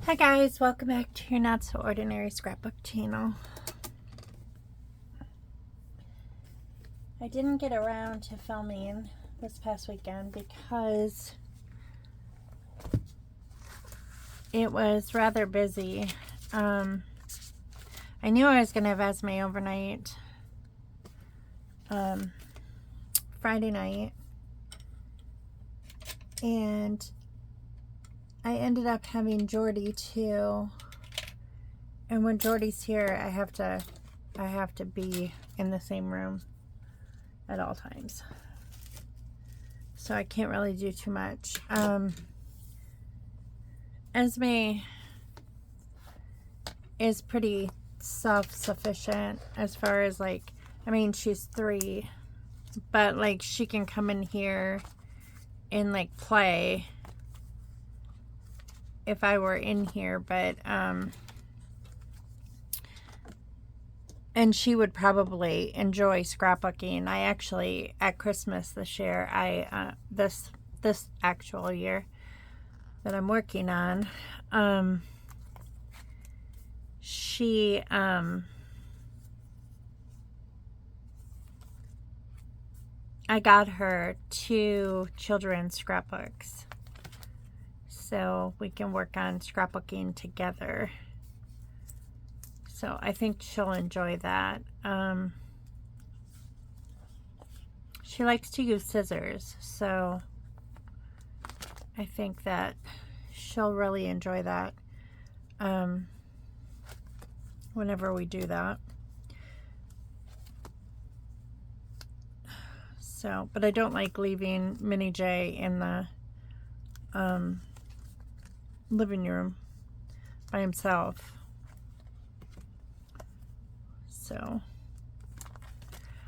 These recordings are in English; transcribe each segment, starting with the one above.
Hi guys, welcome back to your Not So Ordinary Scrapbook channel. I didn't get around to filming this past weekend because it was rather busy. I knew I was going to have Esme overnight Friday night, and I ended up having Jordy too. And when Jordy's here, I have to be in the same room at all times. So I can't really do too much. Esme is pretty self-sufficient as far as she's 3, but she can come in here and play if I were in here, but and she would probably enjoy scrapbooking. I actually, at Christmas this year, this actual year that I'm working on, she I got her 2 children's scrapbooks so we can work on scrapbooking together. So I think she'll enjoy that. She likes to use scissors, so I think that she'll really enjoy that whenever we do that. So, but I don't like leaving Mini J in the living room by himself.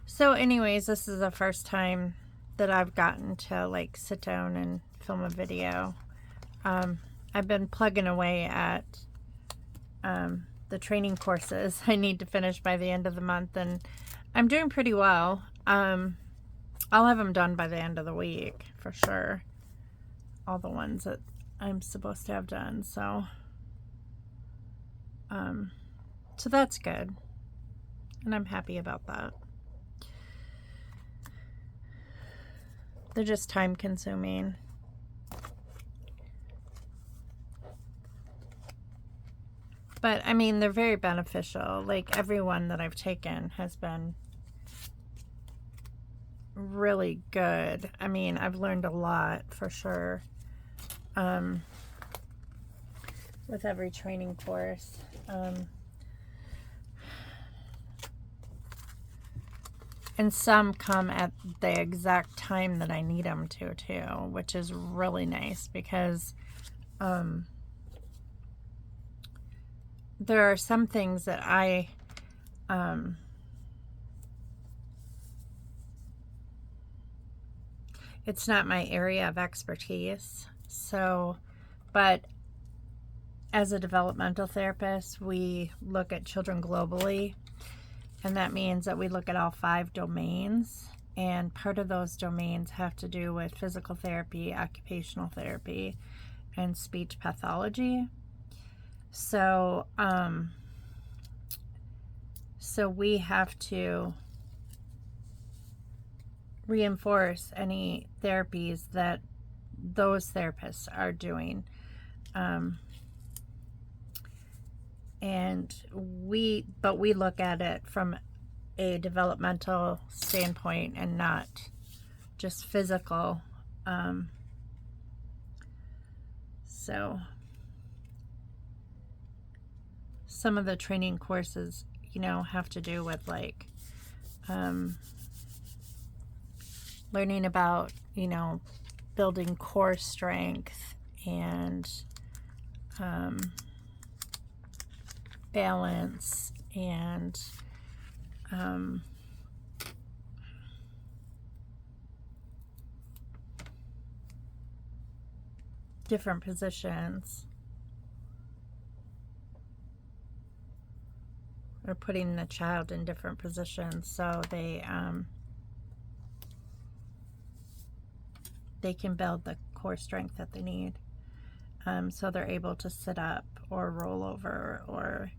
So anyways, this is the first time that I've gotten to sit down and film a video. I've been plugging away at the training courses I need to finish by the end of the month, and I'm doing pretty well. I'll have them done by the end of the week for sure, all the ones that I'm supposed to have done. So so that's good, and I'm happy about that. They're just time consuming. But I mean, they're very beneficial. Everyone that I've taken has been really good. I mean, I've learned a lot for sure with every training course. And some come at the exact time that I need them to too, which is really nice because there are some things that it's not my area of expertise. So, but as a developmental therapist, we look at children globally, and that means that we look at all 5 domains, and part of those domains have to do with physical therapy, occupational therapy, and speech pathology. So, so we have to reinforce any therapies that those therapists are doing. But we look at it from a developmental standpoint and not just physical. So some of the training courses, have to do with learning about, building core strength and balance and different positions, or putting the child in different positions so they can build the core strength that they need. So they're able to sit up or roll over or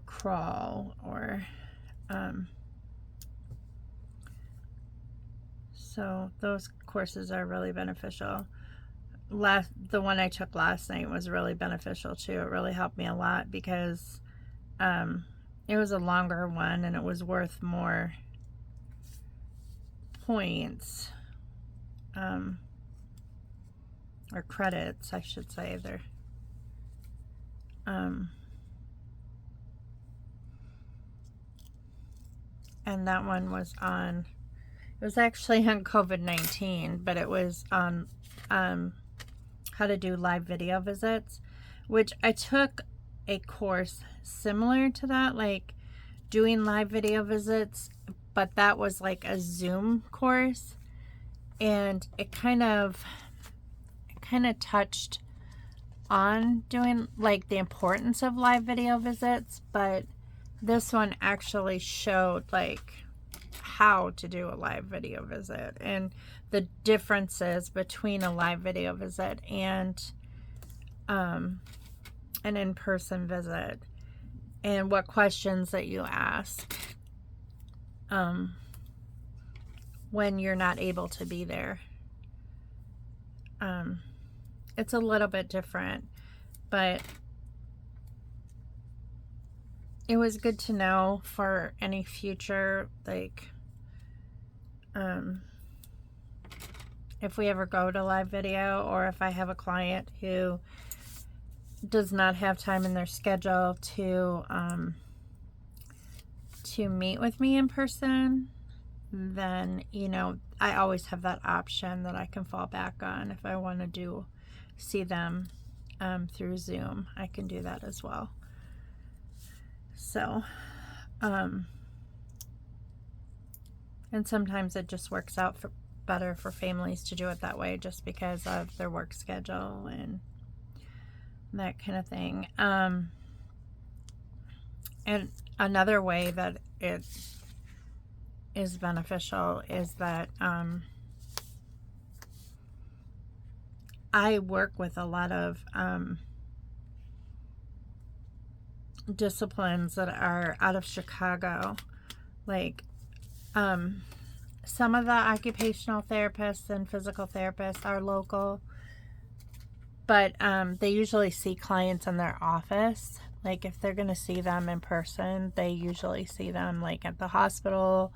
crawl or so those courses are really beneficial. The one I took last night was really beneficial too. It really helped me a lot because it was a longer one and it was worth more points, or credits, I should say. They're and that one was on, it was actually on COVID-19, but it was on how to do live video visits, which I took a course similar to that, like doing live video visits, but that was like a Zoom course, and it kind of touched on doing like the importance of live video visits, but this one actually showed like how to do a live video visit and the differences between a live video visit and an in-person visit, and what questions that you ask when you're not able to be there. It's a little bit different, but it was good to know for any future, like, if we ever go to live video, or if I have a client who does not have time in their schedule to meet with me in person, then, you know, I always have that option that I can fall back on. If I want to see them through Zoom, I can do that as well. So, and sometimes it just works out better for families to do it that way, just because of their work schedule and that kind of thing. And another way that it is beneficial is that I work with a lot of disciplines that are out of Chicago. Like some of the occupational therapists and physical therapists are local, but they usually see clients in their office. Like if they're going to see them in person, they usually see them like at the hospital,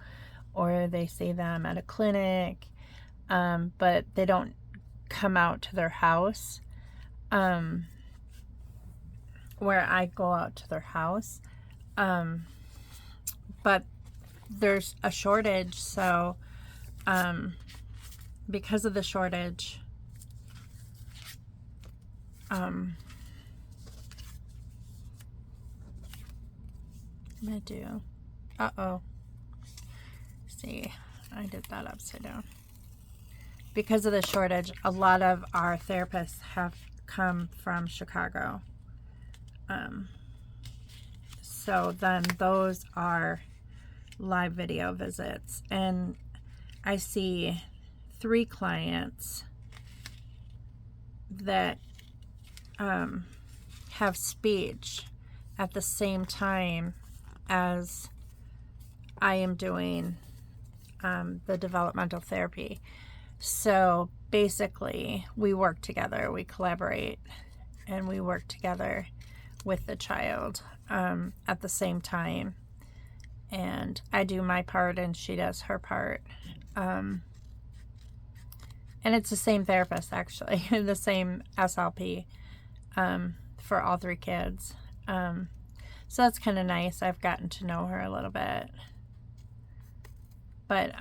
or they see them at a clinic, but they don't come out to their house, where I go out to their house. But there's a shortage, so because of the shortage, I'm gonna do, see, I did that upside down. Because of the shortage, a lot of our therapists have come from Chicago. So then those are live video visits, and I see 3 clients that have speech at the same time as I am doing the developmental therapy. So basically we work together, we collaborate, and we work together with the child at the same time, and I do my part and she does her part, and it's the same therapist, actually, the same SLP for all 3 kids. So that's kind of nice. I've gotten to know her a little bit, but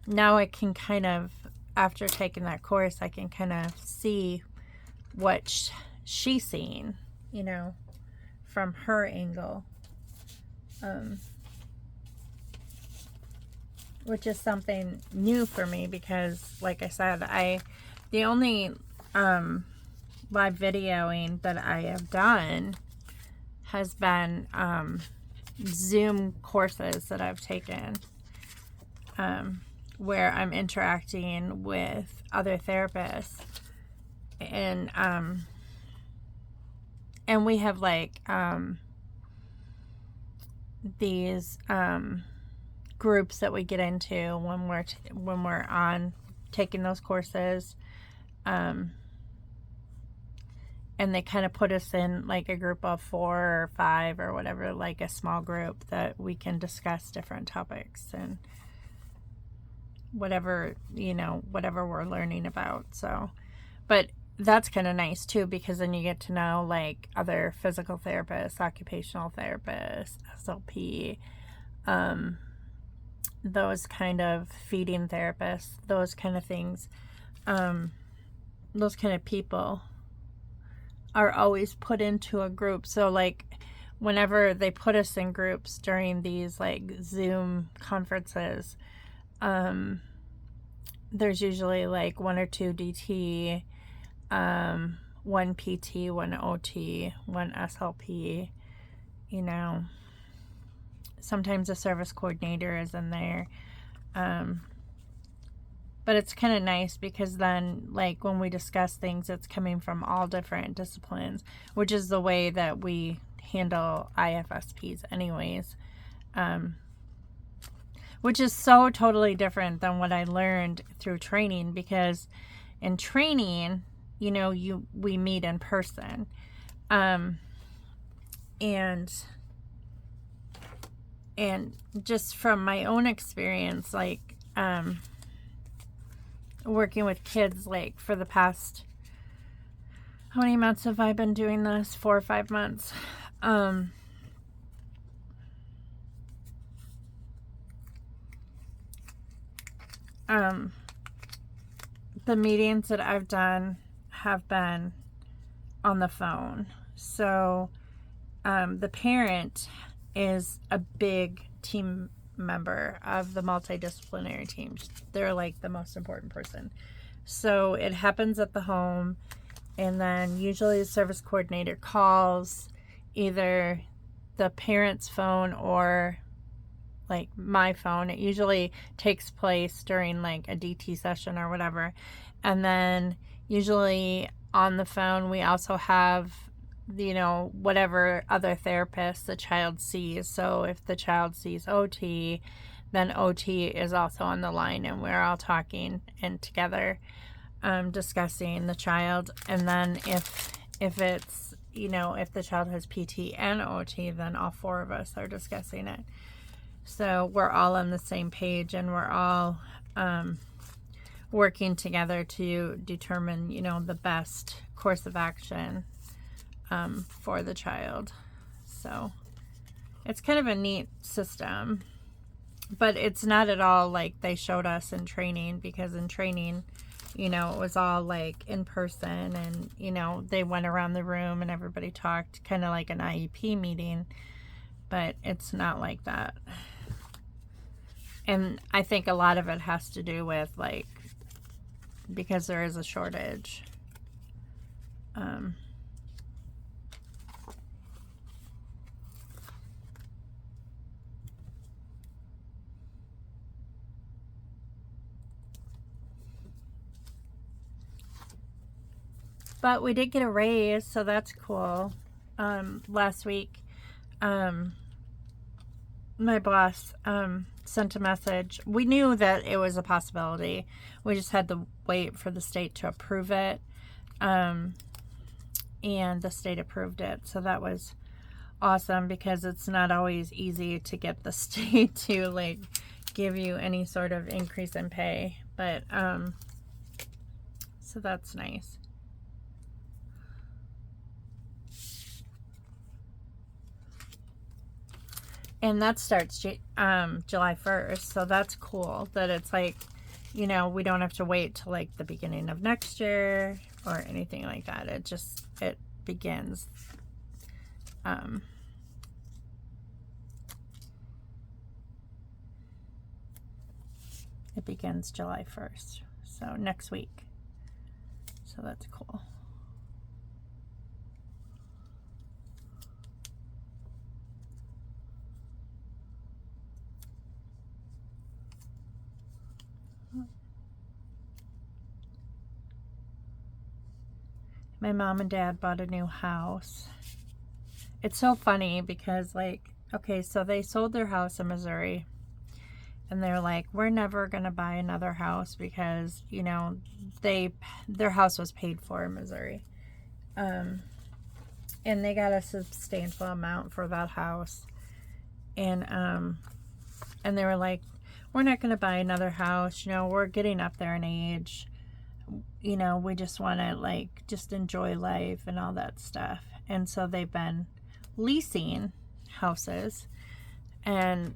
now I can kind of, after taking that course, I can kind of see what she's seeing, you know, from her angle, which is something new for me because, like I said, the only live videoing that I have done has been Zoom courses that I've taken, where I'm interacting with other therapists, and and we have like these groups that we get into when we're on taking those courses, and they kind of put us in like a group of 4 or 5 or whatever, like a small group that we can discuss different topics and whatever we're learning about. So, but that's kind of nice too, because then you get to know like other physical therapists, occupational therapists, SLP, those kind of feeding therapists, those kind of things. Those kind of people are always put into a group. So like whenever they put us in groups during these like Zoom conferences, there's usually like 1 or 2 DT, 1 PT, 1 OT, 1 SLP, sometimes a service coordinator is in there. But it's kind of nice because then, like, when we discuss things, it's coming from all different disciplines, which is the way that we handle IFSPs anyways. Which is so totally different than what I learned through training, because in training, we meet in person. And just from my own experience, like, working with kids, like for the past, how many months have I been doing this? 4 or 5 months. The meetings that I've done have been on the phone. So the parent is a big team member of the multidisciplinary team. They're like the most important person. So it happens at the home, and then usually the service coordinator calls either the parent's phone or like my phone. It usually takes place during like a DT session or whatever. And then usually on the phone we also have whatever other therapist the child sees. So if the child sees OT, then OT is also on the line, and we're all talking and together, discussing the child. And then if it's if the child has PT and OT, then all 4 of us are discussing it. So we're all on the same page, and we're all working together to determine the best course of action for the child. So it's kind of a neat system, but it's not at all like they showed us in training, because in training, it was all like in person, and, they went around the room and everybody talked, kind of like an IEP meeting, but it's not like that. And I think a lot of it has to do with like, because there is a shortage. But we did get a raise, so that's cool. Last week, my boss sent a message. We knew that it was a possibility. We just had to wait for the state to approve it. And the state approved it. So that was awesome, because it's not always easy to get the state to like give you any sort of increase in pay. But so that's nice. And that starts July 1st. So that's cool that it's like, we don't have to wait till like the beginning of next year or anything like that. It begins. It begins July 1st. So next week. So that's cool. my mom and dad bought a new house. It's so funny because, like, okay, so they sold their house in Missouri. And they're like, we're never going to buy another house because, you know, their house was paid for in Missouri. And they got a substantial amount for that house. And they were like, we're not going to buy another house. You know, we're getting up there in age. You know, we just want to, like, just enjoy life and all that stuff. And so they've been leasing houses. And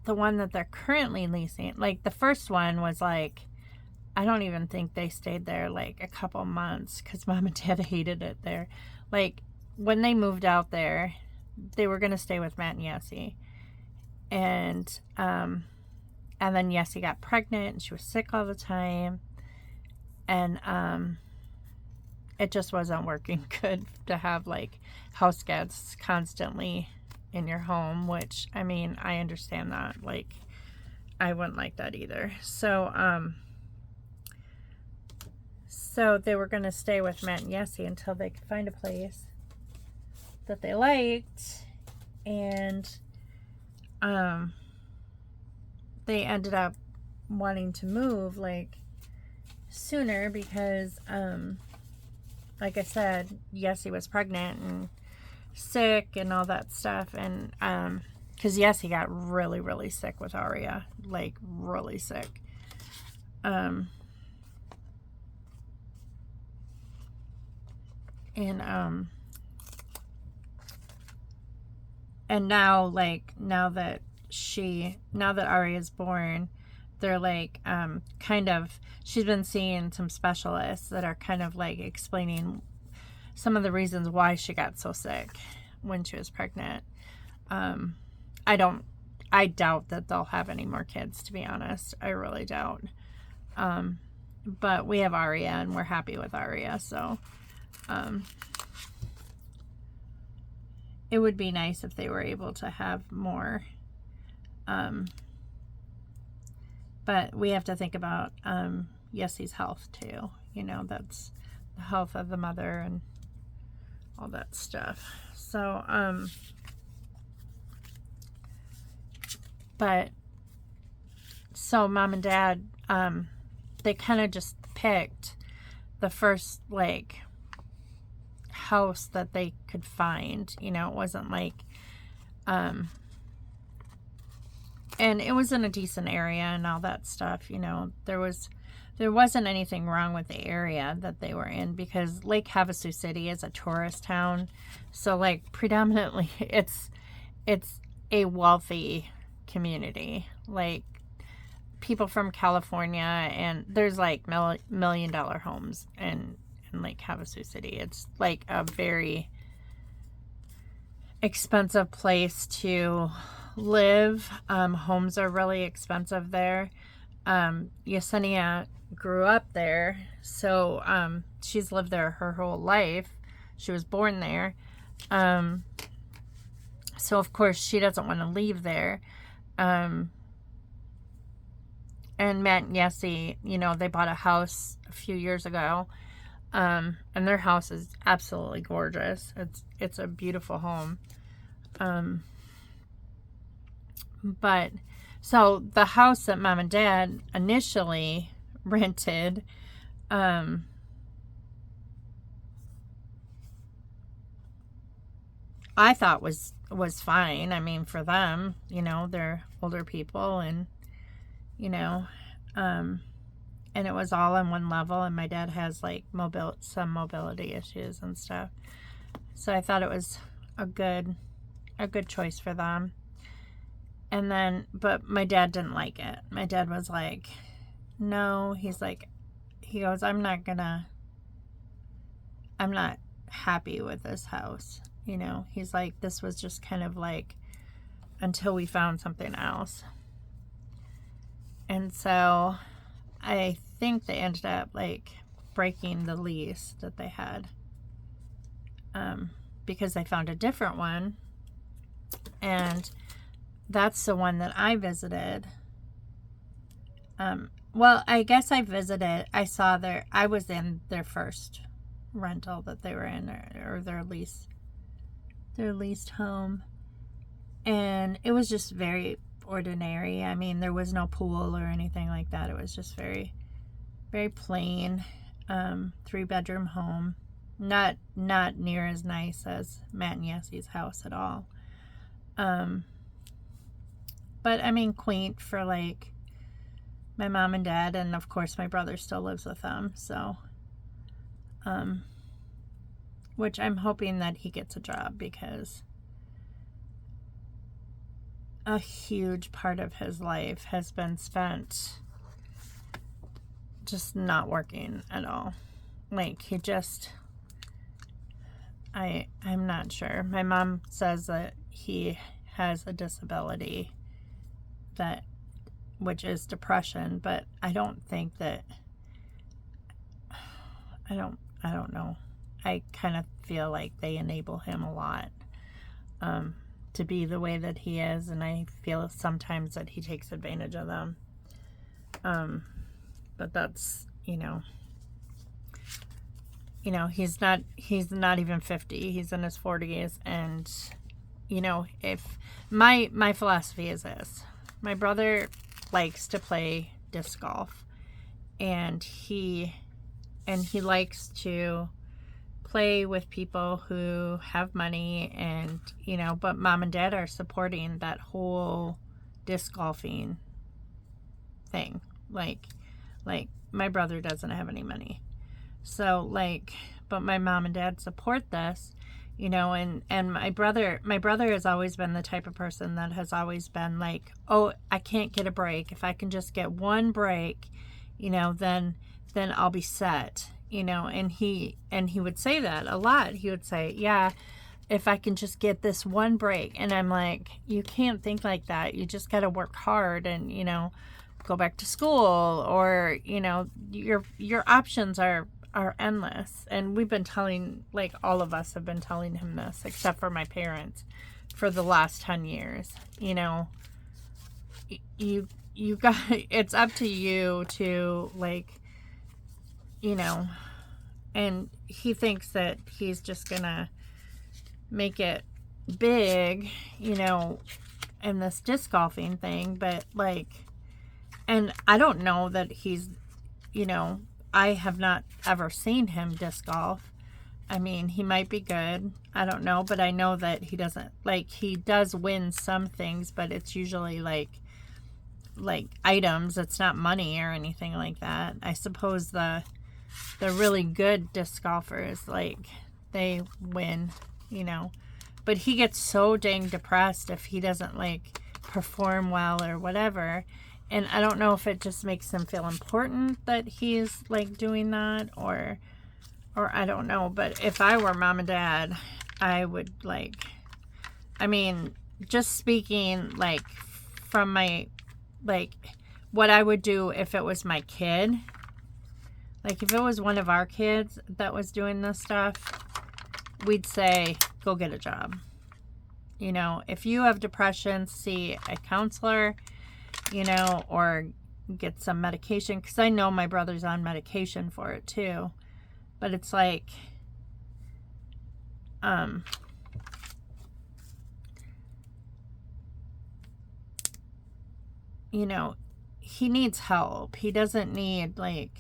the one that they're currently leasing, like the first one was like, I don't even think they stayed there like a couple months because mom and dad hated it there. Like when they moved out there, they were going to stay with Matt and Yessie. And then Yessie got pregnant and she was sick all the time. And it just wasn't working good to have like house guests constantly in your home, which, I mean, I understand that. Like, I wouldn't like that either. So, so they were going to stay with Matt and Yessie until they could find a place that they liked. And, they ended up wanting to move, like, sooner because, like I said, Yessie was pregnant and sick and all that stuff, and because Yessie got really, really sick with Aria, like really sick. And now, like, now that Aria's born, they're like kind of, she's been seeing some specialists that are kind of like explaining some of the reasons why she got so sick when she was pregnant. I doubt that they'll have any more kids, to be honest. I really doubt. But we have Aria and we're happy with Aria. So, it would be nice if they were able to have more. But we have to think about, Yessie's health too. You know, that's the health of the mother and all that stuff. So, but, so mom and dad, they kind of just picked the first, like, house that they could find. You know, it wasn't like, and it was in a decent area and all that stuff. You know, there wasn't anything wrong with the area that they were in because Lake Havasu City is a tourist town. So, like, predominantly it's a wealthy community. Like, people from California, and there's like $1 million homes in Lake Havasu City. It's like a very expensive place to live. Homes are really expensive there. Yesenia grew up there, so she's lived there her whole life. She was born there, so of course she doesn't want to leave there. And Matt and Yessie, you know, they bought a house a few years ago, and their house is absolutely gorgeous. It's a beautiful home. But so the house that mom and dad initially rented, I thought was fine. I mean, for them, you know, they're older people, and you know, and it was all on one level, and my dad has like some mobility issues and stuff. So I thought it was a good choice for them. And then, but my dad didn't like it. My dad was like, no, he goes, I'm not happy with this house. You know, he's like, this was just kind of like until we found something else. And so I think they ended up like breaking the lease that they had, because they found a different one. And that's the one that I visited. Well, I guess I was in their first rental that they were in, or their leased home. And it was just very ordinary. I mean, there was no pool or anything like that. It was just very, very plain, 3-bedroom home. Not near as nice as Matt and Yessie's house at all. But I mean, quaint for like my mom and dad, and of course my brother still lives with them. So, which I'm hoping that he gets a job, because a huge part of his life has been spent just not working at all. Like, he just, I'm not sure. My mom says that he has a disability, which is depression, but I don't think that, I don't know. I kind of feel like they enable him a lot, to be the way that he is, and I feel sometimes that he takes advantage of them. But that's, you know, he's not even 50. He's in his 40s, and, you know, if my philosophy is this: my brother likes to play disc golf, and he likes to play with people who have money, and, you know, but mom and dad are supporting that whole disc golfing thing. Like my brother doesn't have any money. So, like, but my mom and dad support this, you know, and my brother has always been the type of person that has always been like, oh, I can't get a break. If I can just get one break, you know, then I'll be set, you know. And he would say that a lot. He would say, yeah, if I can just get this one break. And I'm like, you can't think like that. You just got to work hard and, you know, go back to school, or, you know, your options are endless. And we've been telling, like, all of us have been telling him this, except for my parents, for the last 10 years. You know, you got, it's up to you to, like, you know. And he thinks that he's just gonna make it big, you know, in this disc golfing thing. But, like, and I don't know that he's, you know, I have not ever seen him disc golf. I mean, he might be good. I don't know, but I know that he doesn't, like, he does win some things, but it's usually like items. It's not money or anything like that. I suppose the really good disc golfers, like, they win, you know. But he gets so dang depressed if he doesn't, like, perform well or whatever. And I don't know if it just makes him feel important that he's, like, doing that, or I don't know. But if I were mom and dad, I would, like, I mean, just speaking, like, from my, like, what I would do if it was my kid. Like, if it was one of our kids that was doing this stuff, we'd say, go get a job. You know, if you have depression, see a counselor, you know, or get some medication. Because I know my brother's on medication for it too. But it's like, you know, he needs help. He doesn't need, like,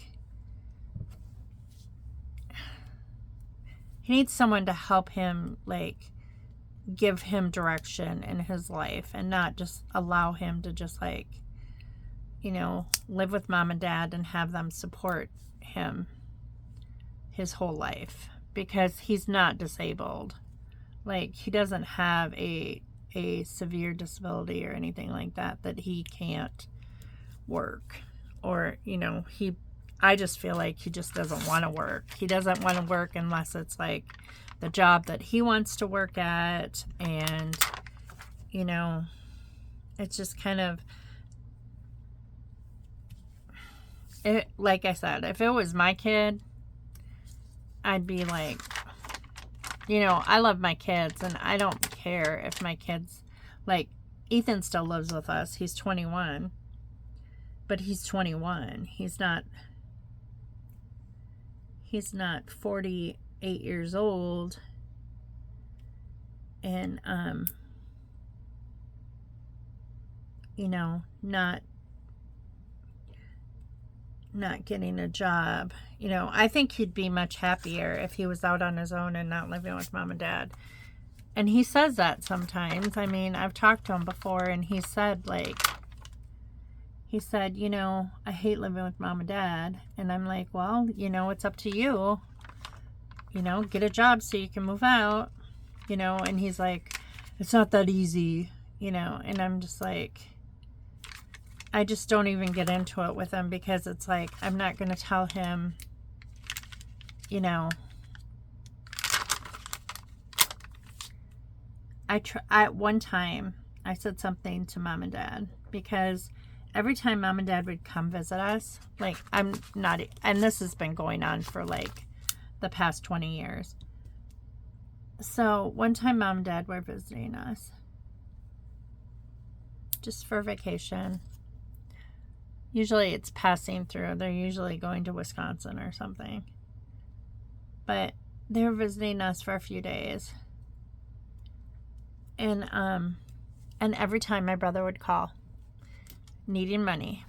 he needs someone to help him, like, give him direction in his life, and not just allow him to just, like, you know, live with mom and dad and have them support him his whole life, because he's not disabled. Like, he doesn't have a severe disability or anything like that he can't work, or, you know, I just feel like he just doesn't want to work. He doesn't want to work unless it's, like, the job that he wants to work at. And, you know, it's just kind of, it, like I said, if it was my kid, I'd be like, you know, I love my kids, and I don't care if my kids, like, Ethan still lives with us. He's 21, but he's 21. He's he's not 48 years old and, you know, not getting a job. You know, I think he'd be much happier if he was out on his own and not living with mom and dad. And he says that sometimes. I mean, I've talked to him before, and he said, you know, I hate living with mom and dad. And I'm like, well, you know, it's up to you. You know, get a job so you can move out. You know, and he's like, it's not that easy, you know. And I'm just like, I just don't even get into it with him, because it's like, I'm not going to tell him, you know, at one time I said something to mom and dad, because every time mom and dad would come visit us, like, I'm not, and this has been going on for like the past 20 years. So one time mom and dad were visiting us just for vacation. Usually it's passing through. They're usually going to Wisconsin or something. But they were visiting us for a few days. And every time my brother would call, needing money,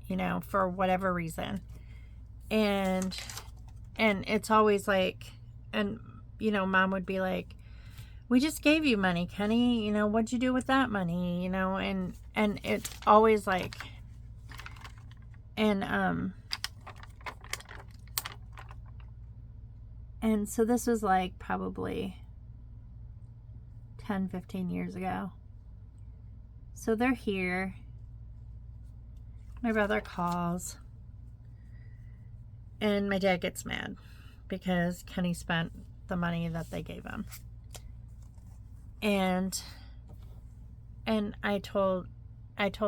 you know, for whatever reason. And it's always like, and, you know, mom would be like, we just gave you money, Kenny. You know, what'd you do with that money? You know, and it's always like, and so this was like probably 10, 15 years ago. So they're here. My brother calls. And my dad gets mad because Kenny spent the money that they gave him. And I told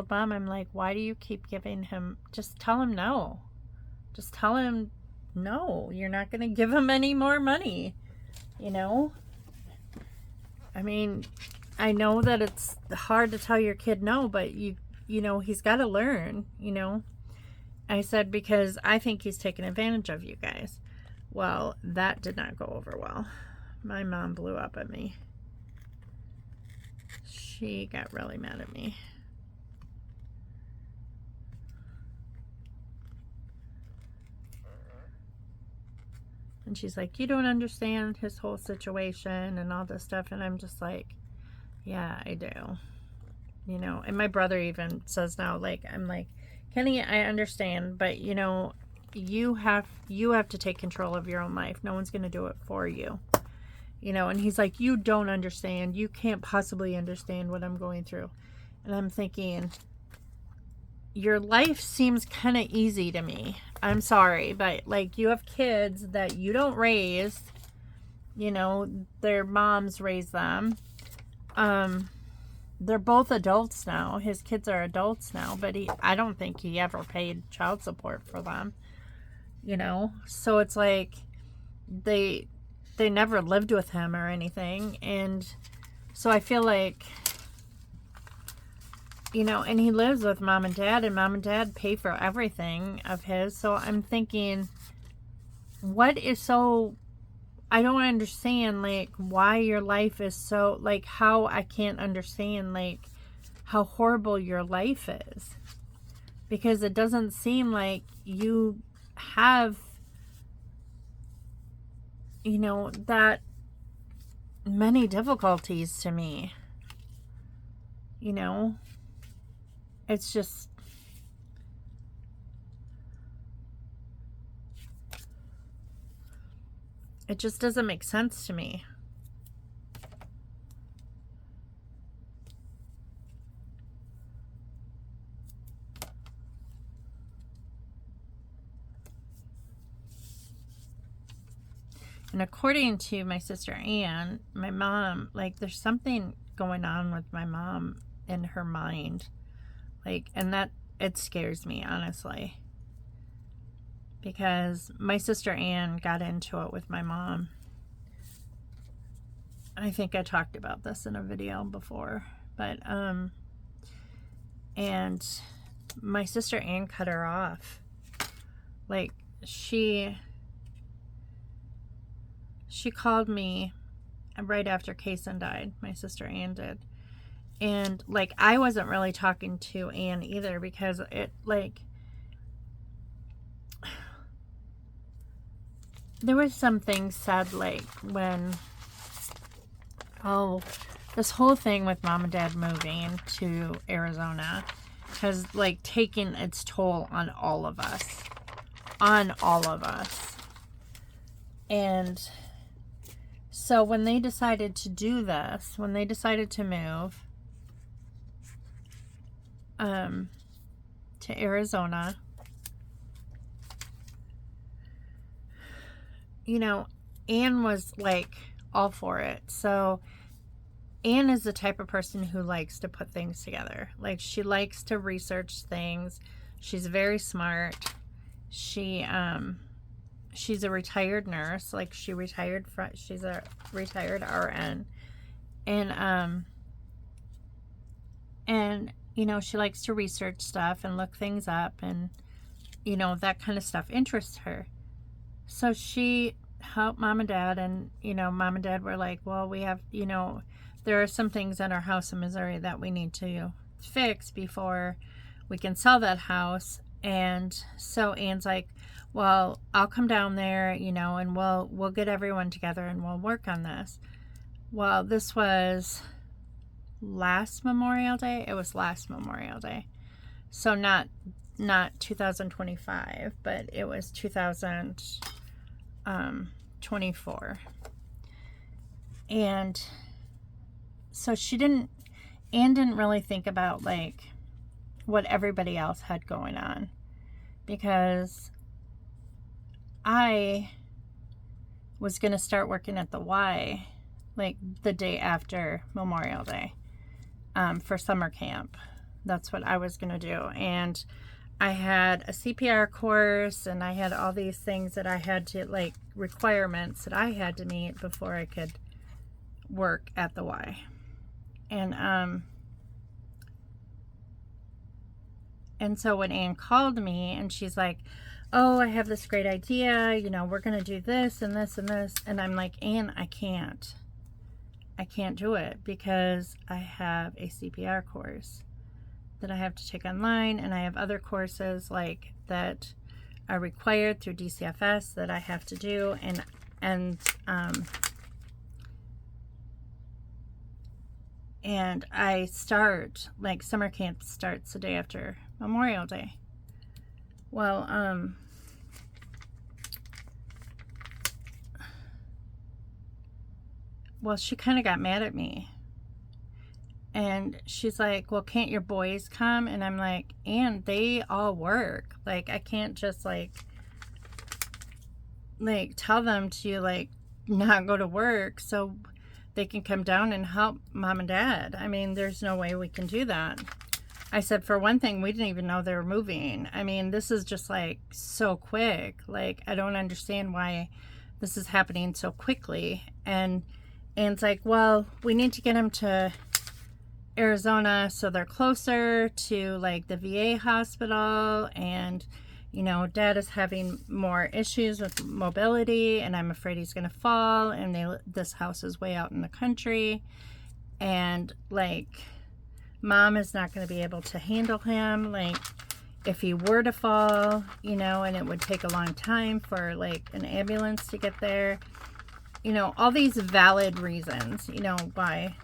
mom, I'm like, why do you keep giving him? Just tell him no. Just tell him no. You're not going to give him any more money. You know? I mean, I know that it's hard to tell your kid no, but you know, he's got to learn, you know? I said, because I think he's taking advantage of you guys. Well, that did not go over well. My mom blew up at me. She got really mad at me. And she's like, you don't understand his whole situation and all this stuff. And I'm just like, yeah, I do. You know, and my brother even says now, like, I'm like, Kenny, I understand, but, you know, you have to take control of your own life. No one's going to do it for you. You know, and he's like, you don't understand. You can't possibly understand what I'm going through. And I'm thinking, your life seems kind of easy to me. I'm sorry, but, like, you have kids that you don't raise. You know, their moms raise them. They're both adults now. His kids are adults now, but I don't think he ever paid child support for them. You know, so it's like they never lived with him or anything. And so I feel like, you know, and he lives with mom and dad pay for everything of his. So I'm thinking, what is so, I don't understand, like, why your life is so, like, how I can't understand, like, how horrible your life is. Because it doesn't seem like you have, you know, that many difficulties to me. You know, it's just, it just doesn't make sense to me. And according to my sister Ann, my mom, like, there's something going on with my mom in her mind. Like, and that, it scares me, honestly. Because my sister Ann got into it with my mom. I think I talked about this in a video before. But, and my sister Ann cut her off. Like, she she called me right after Kason died. My sister Ann did. And, like, I wasn't really talking to Ann either because it, like, there was some things said, like, when, this whole thing with Mom and Dad moving to Arizona has, like, taken its toll on all of us. On all of us. And so when they decided to do this, when they decided to move to Arizona, you know, Ann was like all for it. So Ann is the type of person who likes to put things together. Like, she likes to research things. She's very smart. She's a retired nurse. Like, she's a retired RN. And you know, she likes to research stuff and look things up, and you know, that kind of stuff interests her. So she helped Mom and Dad, and you know, Mom and Dad were like, well, we have, you know, there are some things in our house in Missouri that we need to fix before we can sell that house. And so Ann's like, well, I'll come down there, you know, and we'll get everyone together and we'll work on this. Well, this was last Memorial Day. It was last Memorial Day. So not 2025, but it was 2024. And so Ann didn't really think about, like, what everybody else had going on, because I was going to start working at the Y, like, the day after Memorial Day, for summer camp. That's what I was going to do. And I had a CPR course, and I had all these things that I had to, like, requirements that I had to meet before I could work at the Y. And so when Ann called me and she's like, oh, I have this great idea, you know, we're going to do this and this and this. And I'm like, Ann, I can't do it because I have a CPR course that I have to take online, and I have other courses like that are required through DCFS that I have to do. And I start, like, summer camp starts the day after Memorial Day. Well, she kind of got mad at me. And she's like, well, can't your boys come? And I'm like, and they all work. Like, I can't just, like tell them to, like, not go to work so they can come down and help Mom and Dad. I mean, there's no way we can do that. I said, for one thing, we didn't even know they were moving. I mean, this is just, like, so quick. Like, I don't understand why this is happening so quickly. And it's like, well, we need to get them to Arizona so they're closer to, like, the VA hospital. And, you know, Dad is having more issues with mobility, and I'm afraid he's going to fall. And this house is way out in the country. And, like, Mom is not going to be able to handle him, like, if he were to fall, you know, and it would take a long time for, like, an ambulance to get there. You know, all these valid reasons, you know, why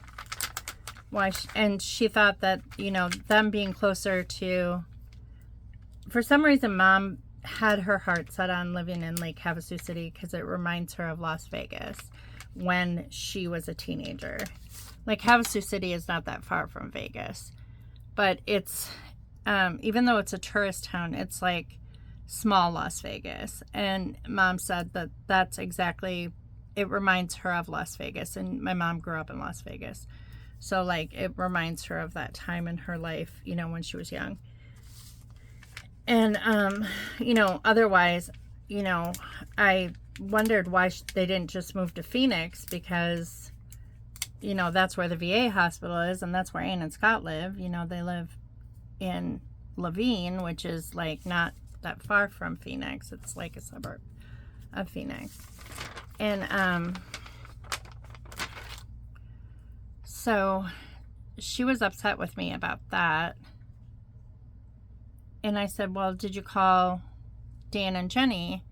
and she thought that, you know, them being closer to, for some reason, Mom had her heart set on living in Lake Havasu City because it reminds her of Las Vegas when she was a teenager. Like, Havasu City is not that far from Vegas, but it's, even though it's a tourist town, it's like small Las Vegas. And Mom said that that's exactly, it reminds her of Las Vegas. And my mom grew up in Las Vegas. So, like, it reminds her of that time in her life, you know, when she was young. And, you know, otherwise, you know, I wondered why they didn't just move to Phoenix, because, you know, that's where the VA hospital is, and that's where Ann and Scott live. You know, they live in Laveen, which is, like, not that far from Phoenix. It's like a suburb of Phoenix. And so she was upset with me about that. And I said, well, did you call Dan and Jenny?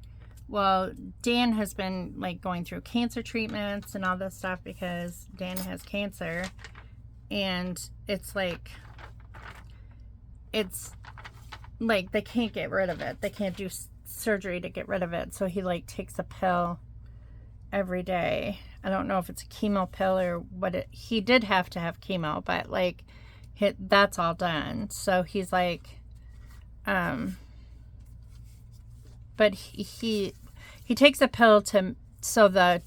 Well, Dan has been like going through cancer treatments and all this stuff because Dan has cancer. And it's like they can't get rid of it. They can't do surgery to get rid of it. So he like takes a pill every day. I don't know if it's a chemo pill or what he did have to have chemo, but like that's all done. So he's like, but he takes a pill so the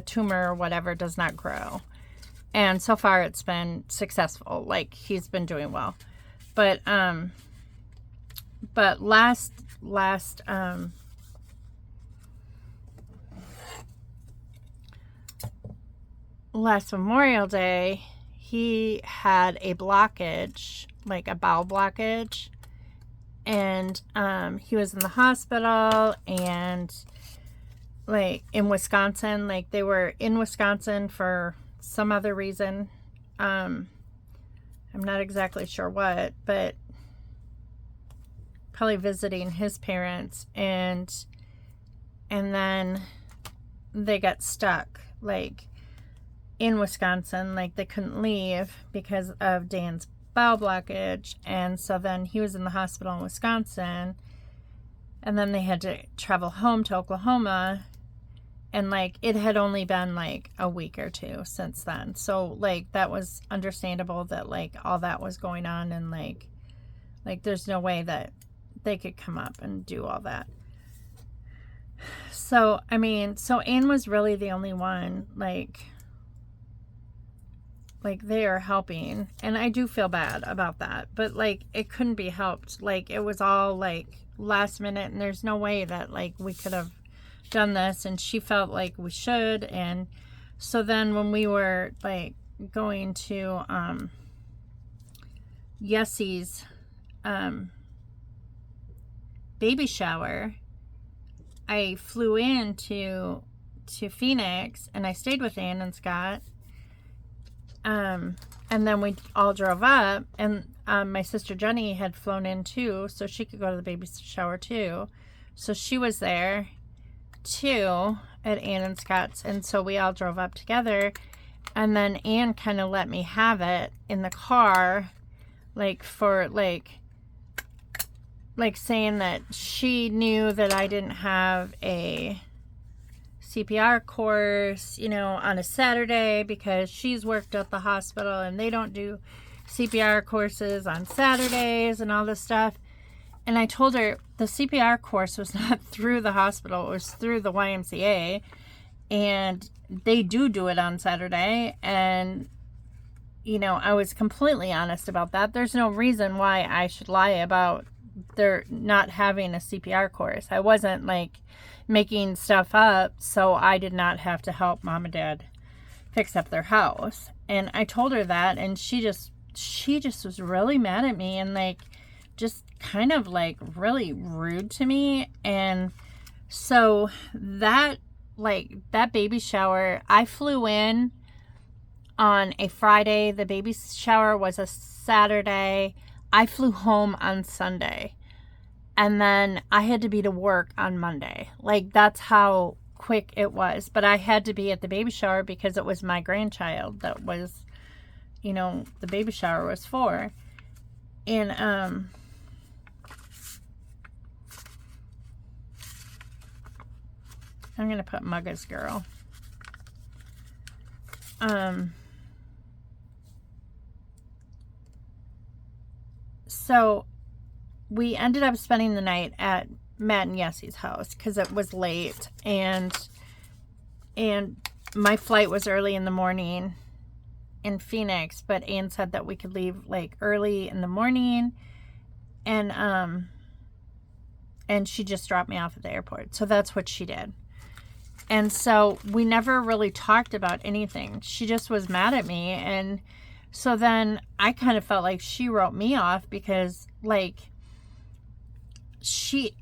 tumor or whatever does not grow. And so far it's been successful. Like he's been doing well. But last Memorial Day, he had a blockage, like a bowel blockage. And he was in the hospital, and like in Wisconsin, like they were in Wisconsin for some other reason. I'm not exactly sure what, but probably visiting his parents, and then they got stuck like in Wisconsin, like they couldn't leave because of Dan's bowel blockage. And so then he was in the hospital in Wisconsin, and then they had to travel home to Oklahoma, and like it had only been like a week or two since then. So like that was understandable that like all that was going on, and like there's no way that they could come up and do all that. So I mean, so Anne was really the only one like they are helping, and I do feel bad about that, but like it couldn't be helped. Like it was all like last minute, and there's no way that like we could have done this, and she felt like we should. And so then when we were like going to Yessie's baby shower, I flew in to Phoenix, and I stayed with Ann and Scott. And then we all drove up, and my sister Jenny had flown in too, so she could go to the baby shower too. So she was there too at Ann and Scott's, and so we all drove up together. And then Ann kind of let me have it in the car, like for like saying that she knew that I didn't have a CPR course, you know, on a Saturday, because she's worked at the hospital and they don't do CPR courses on Saturdays and all this stuff. And I told her the CPR course was not through the hospital, it was through the YMCA, and they do it on Saturday. And you know, I was completely honest about that. There's no reason why I should lie about their not having a CPR course. I wasn't like making stuff up, so I did not have to help mom and dad fix up their house. And I told her that, and she just was really mad at me, and like just kind of like really rude to me. And so that baby shower, I flew in on a Friday. The baby shower was a Saturday. I flew home on Sunday. And then I had to be to work on Monday. Like, that's how quick it was. But I had to be at the baby shower because it was my grandchild that was, you know, the baby shower was for. And, I'm going to put Mugga's Girl. So we ended up spending the night at Matt and Yessie's house because it was late, and my flight was early in the morning in Phoenix, but Anne said that we could leave like early in the morning, and she just dropped me off at the airport. So that's what she did. And so we never really talked about anything. She just was mad at me, and so then I kind of felt like she wrote me off because like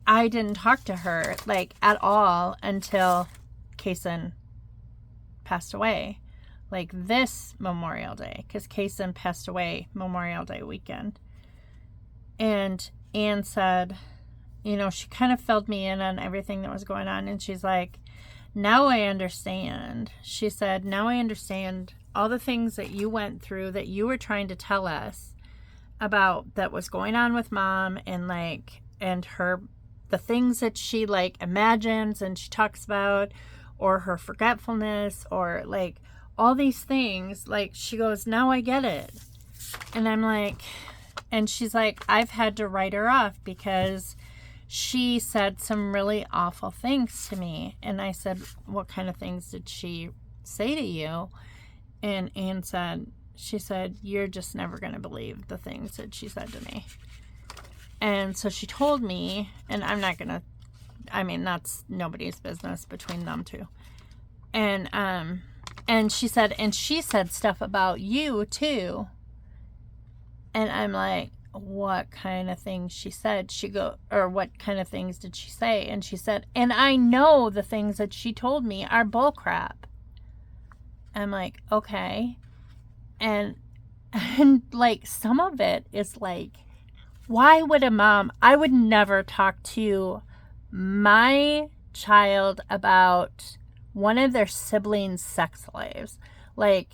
I didn't talk to her like at all until Kaysen passed away, like this Memorial Day, because Kaysen passed away Memorial Day weekend. And Anne said, you know, she kind of filled me in on everything that was going on. And she's like, now I understand. She said, now I understand all the things that you went through, that you were trying to tell us about, that was going on with Mom, and like, and her, the things that she like imagines and she talks about, or her forgetfulness, or like all these things. Like, she goes, now I get it. And I'm like, and she's like, I've had to write her off because she said some really awful things to me. And I said, what kind of things did she say to you? And Anne said, she said, you're just never going to believe the things that she said to me. And so she told me, and I'm not going to, I mean, that's nobody's business between them two. And she said, and she said stuff about you too. And I'm like, what kind of things she said? Or what kind of things did she say? And she said, and I know the things that she told me are bullcrap. I'm like, okay. And like, some of it is like, why would a mom, I would never talk to my child about one of their siblings' sex lives. Like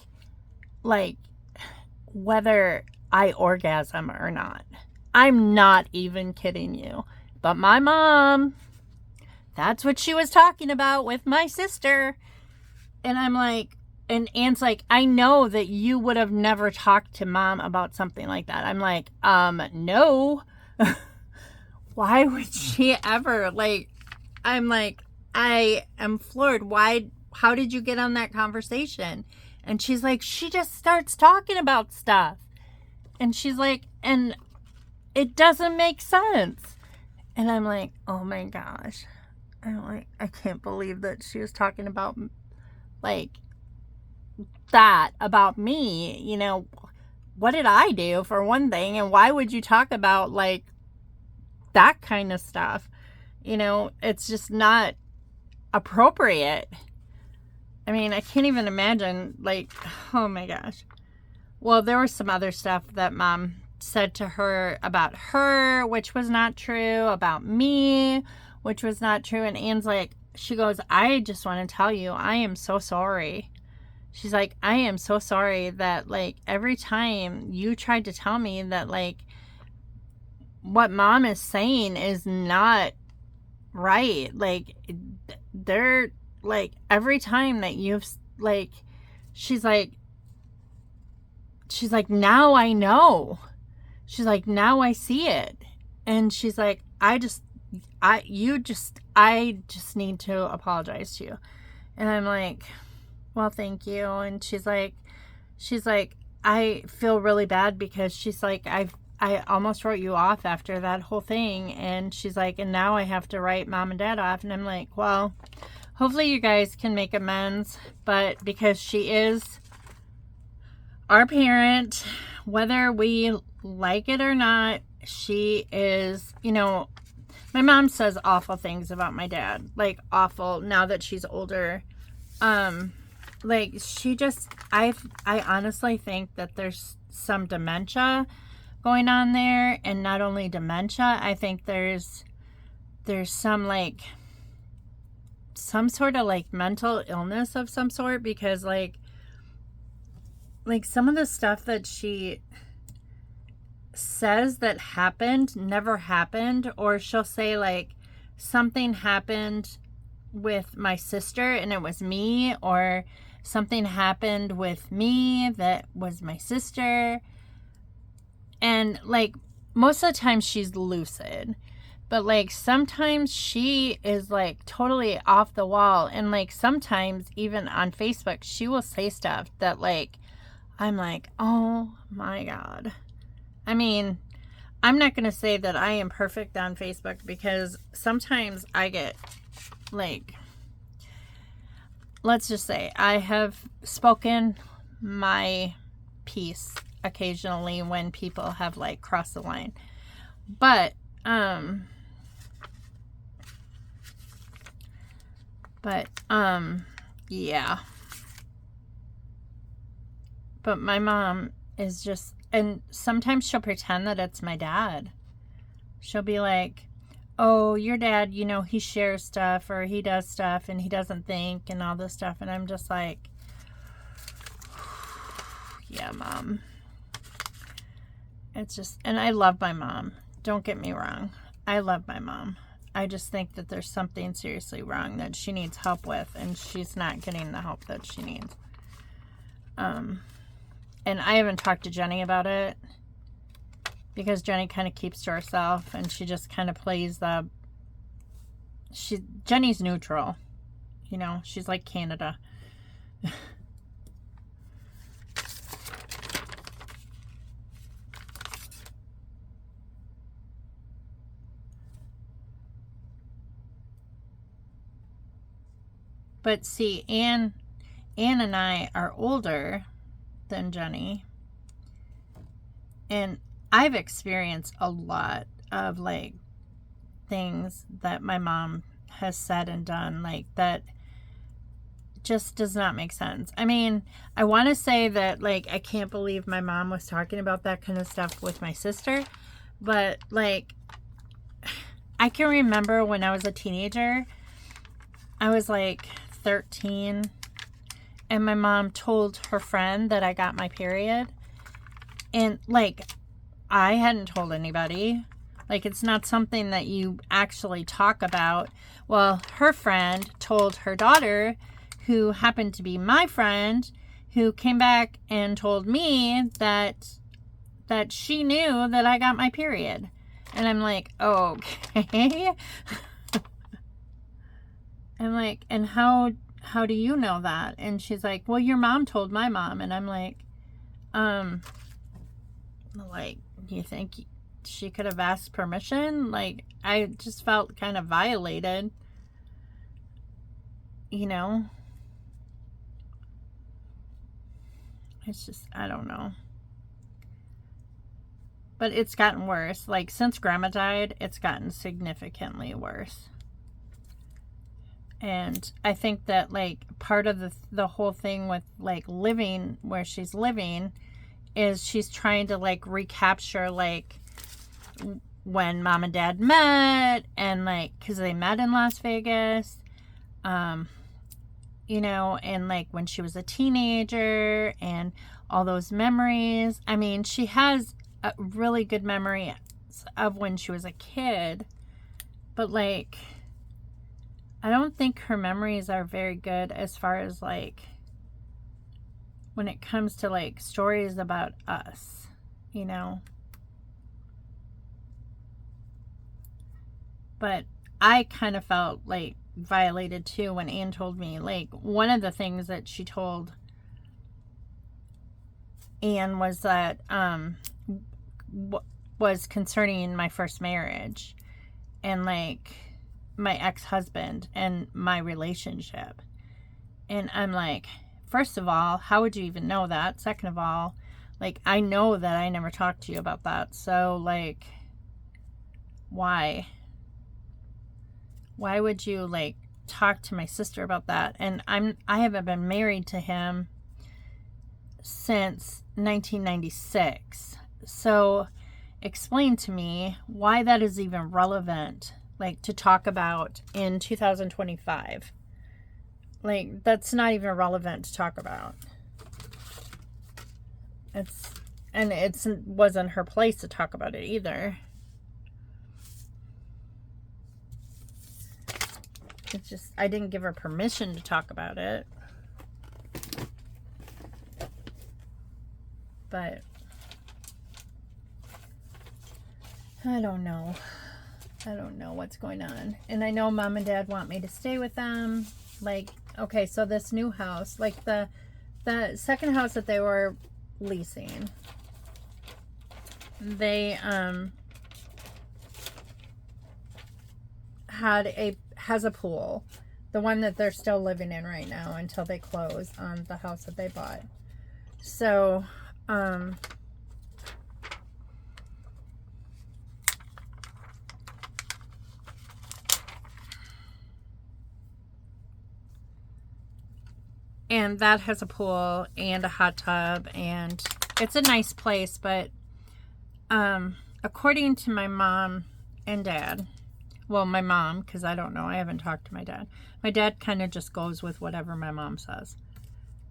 whether I orgasm or not. I'm not even kidding you. But my mom, that's what she was talking about with my sister. And I'm like, and Anne's like, I know that you would have never talked to Mom about something like that. I'm like, no. Why would she ever? Like, I'm like, I am floored. How did you get on that conversation? And she's like, she just starts talking about stuff. And she's like, and it doesn't make sense. And I'm like, oh my gosh. I'm like, I can't believe that she was talking about, like, that about me. You know, what did I do for one thing? And why would you talk about, like, that kind of stuff? You know, it's just not appropriate. I mean, I can't even imagine, like, oh my gosh. Well, there was some other stuff that Mom said to her about her, which was not true, about me, which was not true. And Anne's like, she goes, I just want to tell you, I am so sorry. She's like, I am so sorry that, like, every time you tried to tell me that, like, what Mom is saying is not right. Like, they're, like, every time that you've, like, she's like, now I know. She's like, now I see it. And she's like, I just need to apologize to you. And I'm like, well, thank you. And she's like, I feel really bad because she's like, I almost wrote you off after that whole thing. And she's like, and now I have to write Mom and Dad off. And I'm like, well, hopefully you guys can make amends. But because she is our parent, whether we like it or not, she is, you know, my mom says awful things about my dad, like awful, now that she's older. Like, she just, I honestly think that there's some dementia going on there. And not only dementia, I think there's some, like, some sort of, like, mental illness of some sort, because like some of the stuff that she says that happened never happened. Or she'll say, like, something happened with my sister and it was me, or something happened with me that was my sister. And, like, most of the time she's lucid, but, like, sometimes she is, like, totally off the wall. And, like, sometimes even on Facebook she will say stuff that, like, I'm like, oh my God. I mean, I'm not going to say that I am perfect on Facebook, because sometimes I get, like, let's just say I have spoken my piece occasionally when people have, like, crossed the line. But But, yeah. But my mom is just, and sometimes she'll pretend that it's my dad. She'll be like, oh, your dad, you know, he shares stuff or he does stuff and he doesn't think and all this stuff. And I'm just like, yeah, Mom. It's just, and I love my mom. Don't get me wrong. I love my mom. I just think that there's something seriously wrong that she needs help with, and she's not getting the help that she needs. And I haven't talked to Jenny about it because Jenny kind of keeps to herself, and she just kind of plays Jenny's neutral. You know, she's like Canada. But see, Anne and I are older than Jenny. And I've experienced a lot of like things that my mom has said and done, like that just does not make sense. I mean, I want to say that like I can't believe my mom was talking about that kind of stuff with my sister, but like I can remember when I was a teenager, I was like 13, and my mom told her friend that I got my period, and like I hadn't told anybody. Like, it's not something that you actually talk about. Well, her friend told her daughter, who happened to be my friend, who came back and told me that she knew that I got my period. And I'm like, okay. I'm like, and how do you know that? And she's like, well, your mom told my mom. And I'm like, do you think she could have asked permission? Like, I just felt kind of violated, you know? It's just, I don't know. But it's gotten worse. Like, since Grandma died, it's gotten significantly worse. And I think that, like, part of the whole thing with, like, living where she's living is she's trying to, like, recapture, like, when Mom and Dad met, and like, because they met in Las Vegas, you know, and like when she was a teenager and all those memories. I mean, she has a really good memory of when she was a kid, but like, I don't think her memories are very good as far as like when it comes to like stories about us, you know. But I kind of felt like violated too when Anne told me, like, one of the things that she told Anne was that was concerning my first marriage and like my ex-husband and my relationship. And I'm like, first of all, how would you even know that? Second of all, like, I know that I never talked to you about that. So like, why would you like talk to my sister about that? And I haven't been married to him since 1996. So explain to me why that is even relevant, like, to talk about in 2025. Like, that's not even relevant to talk about. It wasn't her place to talk about it either. It's just, I didn't give her permission to talk about it. But I don't know. I don't know what's going on. And I know Mom and Dad want me to stay with them. Like, okay, so this new house, like the second house that they were leasing, they has a pool. The one that they're still living in right now until they close on the house that they bought. So, And that has a pool and a hot tub, and it's a nice place. But according to my mom and dad, well, my mom, because I don't know, I haven't talked to my dad. My dad kind of just goes with whatever my mom says.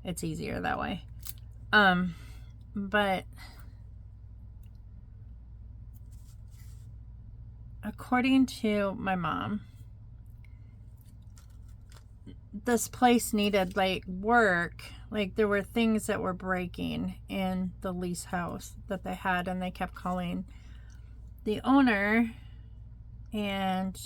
It's easier that way. But according to my mom, this place needed like work. Like there were things that were breaking in the lease house that they had, and they kept calling the owner, and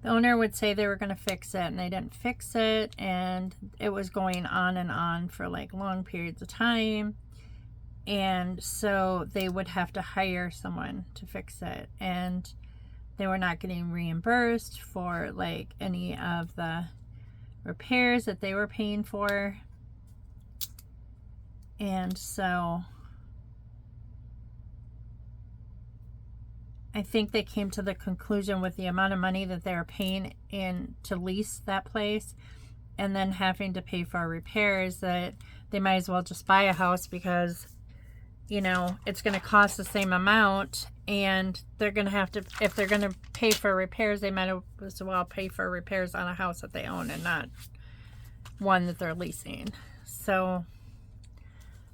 the owner would say they were going to fix it, and they didn't fix it, and it was going on and on for like long periods of time. And so they would have to hire someone to fix it, and they were not getting reimbursed for like any of the repairs that they were paying for. And so I think they came to the conclusion, with the amount of money that they were paying in to lease that place and then having to pay for repairs, that they might as well just buy a house, because you know it's going to cost the same amount, and they're going to have to, if they're going to pay for repairs, they might as well pay for repairs on a house that they own and not one that they're leasing. So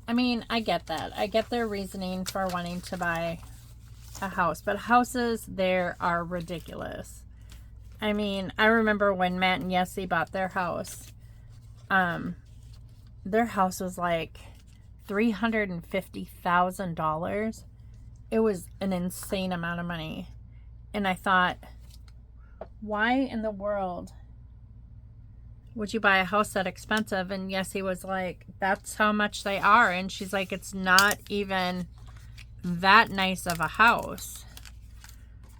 I mean, I get that. I get their reasoning for wanting to buy a house, but houses there are ridiculous. I mean, I remember when Matt and Yessie bought their house was like $350,000. It was an insane amount of money. And I thought, why in the world would you buy a house that expensive? And Yessie was like, that's how much they are. And she's like, it's not even that nice of a house.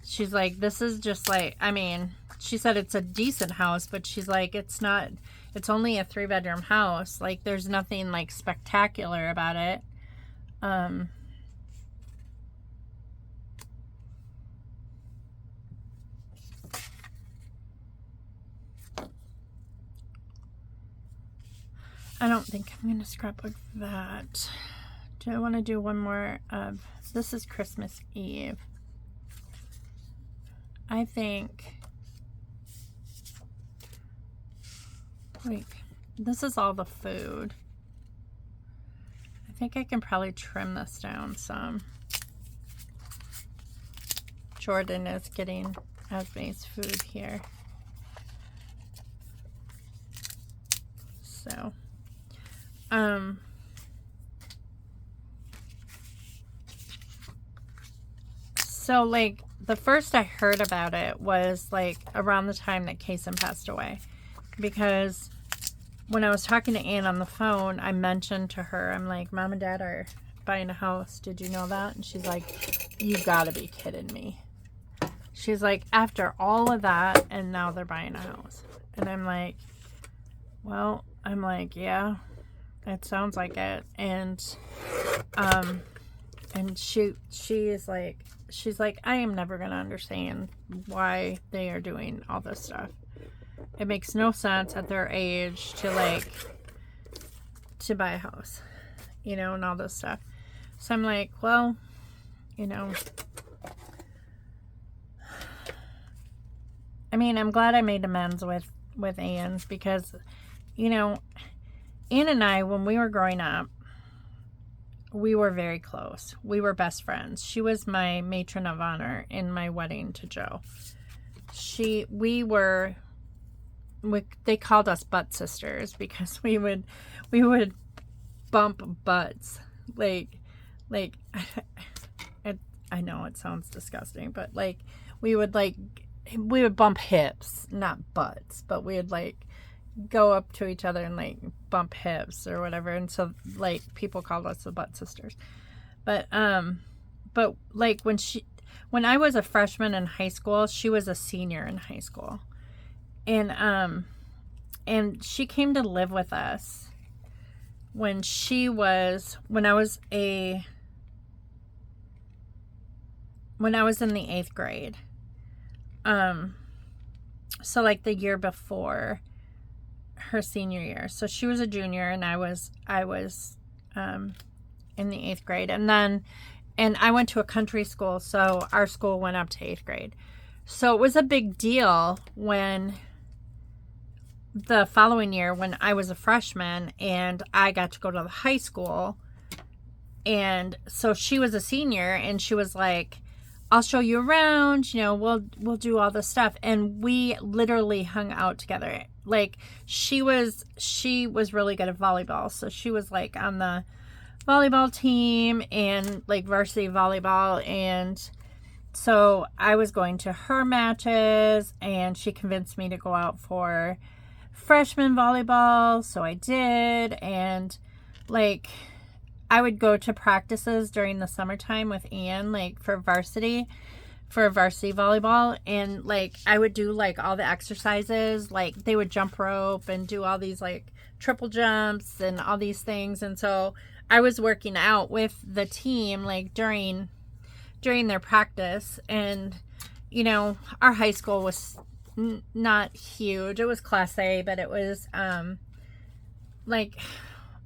She's like, this is just like, I mean, she said it's a decent house, but she's like, it's not, it's only a 3-bedroom house. Like, there's nothing like spectacular about it. I don't think I'm going to scrapbook that. Do I want to do one more of, this is Christmas Eve. I think, wait, this is all the food. I think I can probably trim this down some. Jordan is getting Esme's food here. So, so like the first I heard about it was like around the time that Kason passed away, because when I was talking to Ann on the phone, I mentioned to her, I'm like, Mom and Dad are buying a house. Did you know that? And she's like, you gotta be kidding me. She's like, after all of that, and now they're buying a house. And I'm like, well, I'm like, yeah, it sounds like it. And she is like, she's like, I am never gonna understand why they are doing all this stuff. It makes no sense at their age to like to buy a house, you know, and all this stuff. So I'm like, well, you know, I mean, I'm glad I made amends with Ann, because, you know, Ann and I, when we were growing up, we were very close. We were best friends. She was my matron of honor in my wedding to Joe. They called us butt sisters, because we would bump butts. Like I know it sounds disgusting, but like we would bump hips, not butts, but we would like go up to each other and like bump hips or whatever. And so like people called us the butt sisters. But like when I was a freshman in high school, she was a senior in high school. And she came to live with us when I was in the 8th grade. So like the year before her senior year. So she was a junior and I was in the 8th grade. And I went to a country school, so our school went up to 8th grade. So it was a big deal when the following year, when I was a freshman and I got to go to the high school. And so she was a senior and she was like, I'll show you around, we'll do all this stuff. And we literally hung out together. Like she was really good at volleyball. So she was like on the volleyball team and like varsity volleyball. And so I was going to her matches and she convinced me to go out for freshman volleyball. So I did. And like, I would go to practices during the summertime with Ian, like for varsity volleyball. And like, I would do like all the exercises, like they would jump rope and do all these like triple jumps and all these things. And so I was working out with the team, like during their practice. And, our high school was not huge. It was Class A, but it was, like,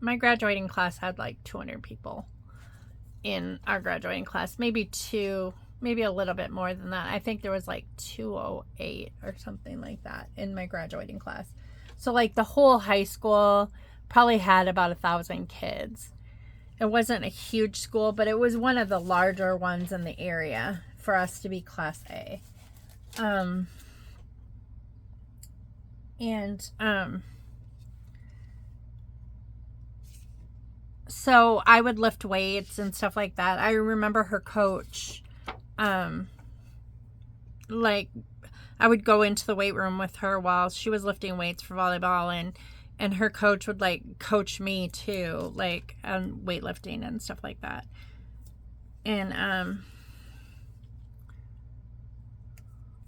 my graduating class had like 200 people in our graduating class, maybe a little bit more than that. I think there was like 208 or something like that in my graduating class. So like the whole high school probably had about 1,000 kids. It wasn't a huge school, but it was one of the larger ones in the area for us to be Class A. So I would lift weights and stuff like that. I remember her coach, like I would go into the weight room with her while she was lifting weights for volleyball, and her coach would like coach me too, like on weightlifting and stuff like that. And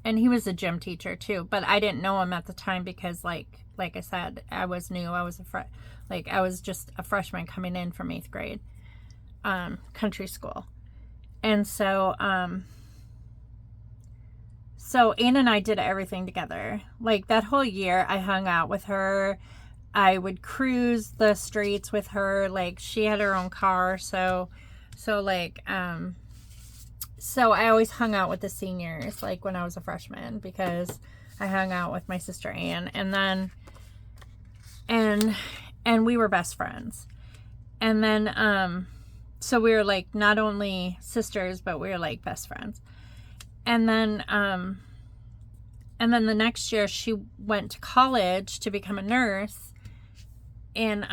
he was a gym teacher too, but I didn't know him at the time because like I said, I was new. I was I was just a freshman coming in from 8th grade, country school. And so Ann and I did everything together. Like that whole year I hung out with her. I would cruise the streets with her. Like she had her own car. So I always hung out with the seniors, like when I was a freshman, because I hung out with my sister Ann, and we were best friends. And then, so we were like not only sisters, but we were like best friends. And then the next year she went to college to become a nurse, and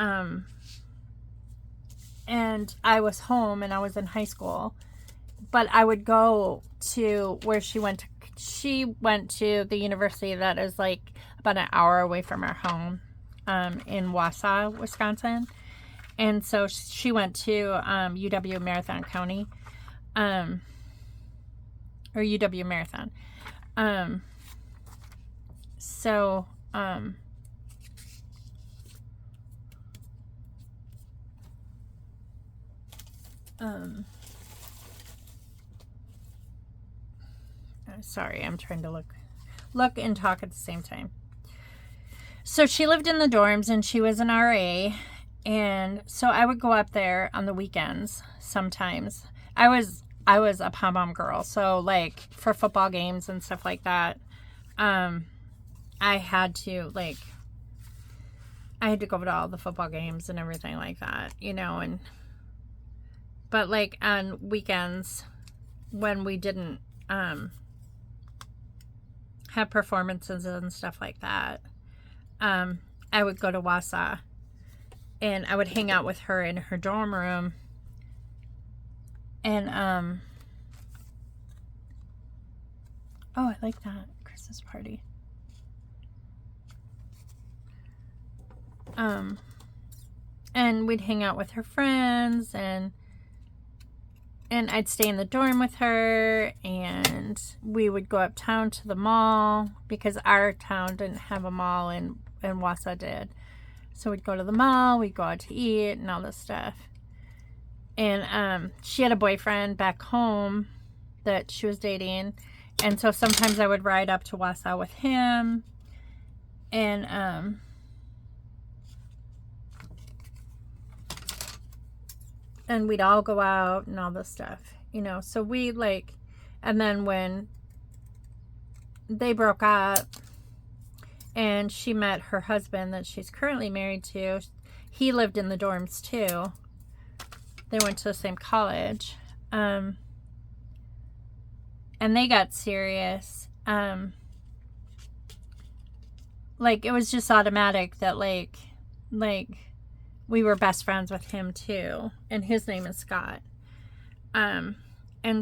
I was home and I was in high school, but I would go to where she went to. She went to the university that is like about an hour away from our home, in Wausau, Wisconsin. And so she went to UW Marathon County, or UW Marathon. Sorry, I'm trying to look and talk at the same time. So she lived in the dorms and she was an RA. And so I would go up there on the weekends sometimes. I was a pom pom girl. So like for football games and stuff like that, I had to go to all the football games and everything like that, but like on weekends when we didn't have performances and stuff like that, I would go to Wausau and I would hang out with her in her dorm room. And oh, I like that Christmas party. And we'd hang out with her friends, and I'd stay in the dorm with her, and we would go uptown to the mall because our town didn't have a mall, and Wausau did. So we'd go to the mall, we'd go out to eat and all this stuff. And she had a boyfriend back home that she was dating, and so sometimes I would ride up to Wausau with him. And and we'd all go out and all this stuff, you know. So we like, and then when they broke up and she met her husband that she's currently married to, he lived in the dorms too. They went to the same college. And they got serious. Like, it was just automatic that, like, we were best friends with him, too. And his name is Scott. And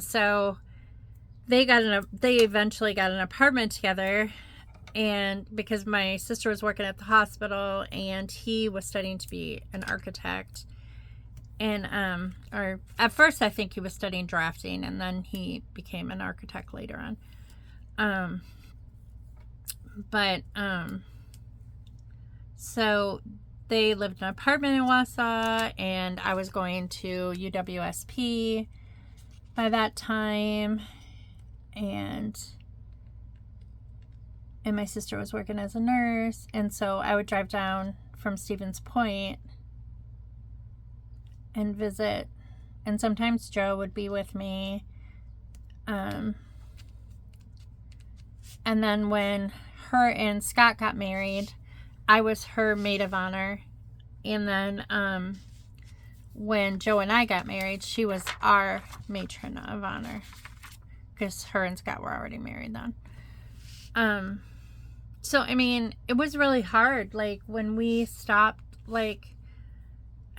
so they eventually got an apartment together. And because my sister was working at the hospital and he was studying to be an architect. And, or at first I think he was studying drafting, and then he became an architect later on. So they lived in an apartment in Wausau, and I was going to UWSP by that time, and my sister was working as a nurse, and so I would drive down from Stevens Point and visit, and sometimes Joe would be with me. And then when her and Scott got married, I was her maid of honor. And then when Joe and I got married, she was our matron of honor, because her and Scott were already married then. So I mean, it was really hard, like, when we stopped, like,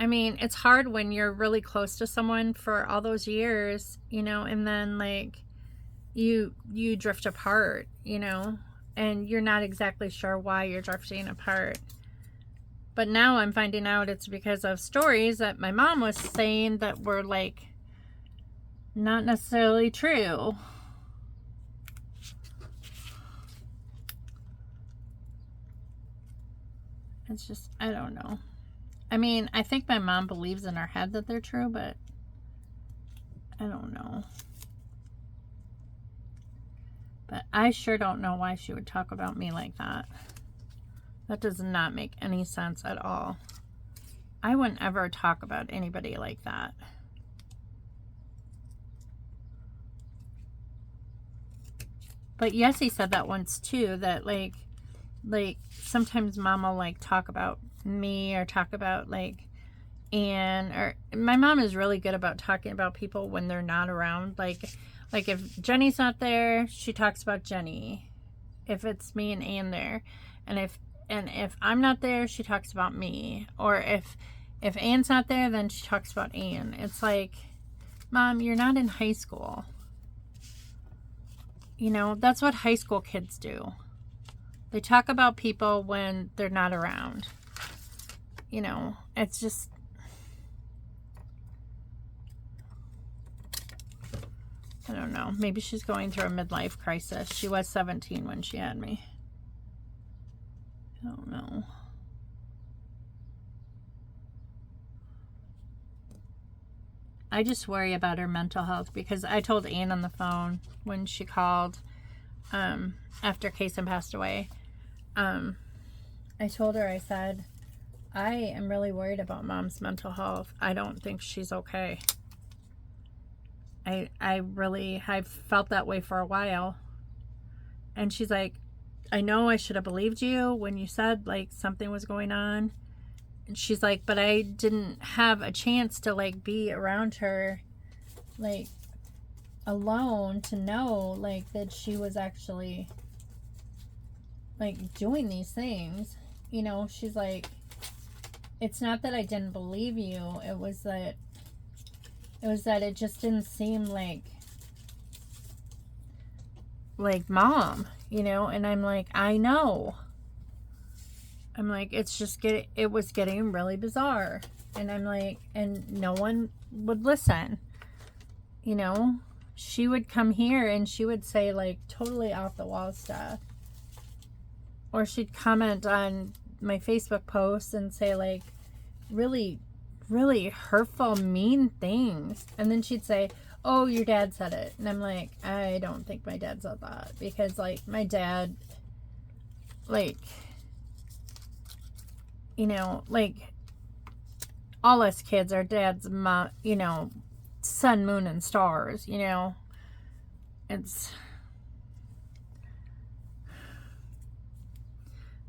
I mean, it's hard when you're really close to someone for all those years, you know, and then, like, you drift apart, you know, and you're not exactly sure why you're drifting apart. But now I'm finding out it's because of stories that my mom was saying that were, like, not necessarily true. It's just, I don't know. I mean, I think my mom believes in her head that they're true, but I don't know. But I sure don't know why she would talk about me like that. That does not make any sense at all. I wouldn't ever talk about anybody like that. But Yessie said that once too, that like sometimes Mom will like talk about me or talk about like Anne, or my mom is really good about talking about people when they're not around. Like if Jenny's not there, she talks about Jenny. If it's me and Anne there, and if I'm not there, she talks about me. Or if Anne's not there, then she talks about Anne. It's like, Mom, you're not in high school. You know, that's what high school kids do. They talk about people when they're not around. You know, it's just, I don't know. Maybe she's going through a midlife crisis. She was 17 when she had me. I don't know. I just worry about her mental health, because I told Anne on the phone when she called after Kason passed away. I told her, I said, I am really worried about Mom's mental health. I don't think she's okay. I've felt that way for a while. And she's like, I know I should have believed you when you said like something was going on. And she's like, but I didn't have a chance to like be around her like alone to know like that she was actually like doing these things. You know, she's like, it's not that I didn't believe you. It was that it just didn't seem like Mom, you know. And I'm like, I know. I'm like, it was getting really bizarre. And I'm like, and no one would listen. You know, she would come here and she would say like totally off the wall stuff. Or she'd comment on my Facebook posts and say like really, really hurtful, mean things. And then she'd say, oh, your dad said it. And I'm like, I don't think my dad said that. Because like my dad, like, you know, like all us kids, our dad's mom, you know, sun, moon, and stars, you know. It's...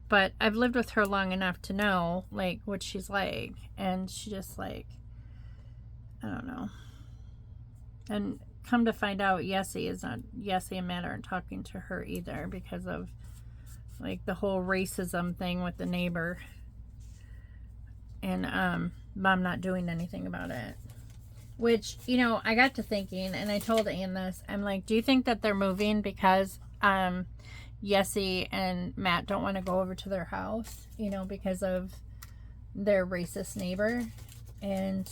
But I've lived with her long enough to know, like, what she's like. And she just, like, I don't know. And come to find out, Yessie and Matt aren't talking to her either because of, like, the whole racism thing with the neighbor. And Mom not doing anything about it. Which, you know, I got to thinking, and I told Ann this. I'm like, do you think that they're moving because Yessie and Matt don't want to go over to their house, you know, because of their racist neighbor? And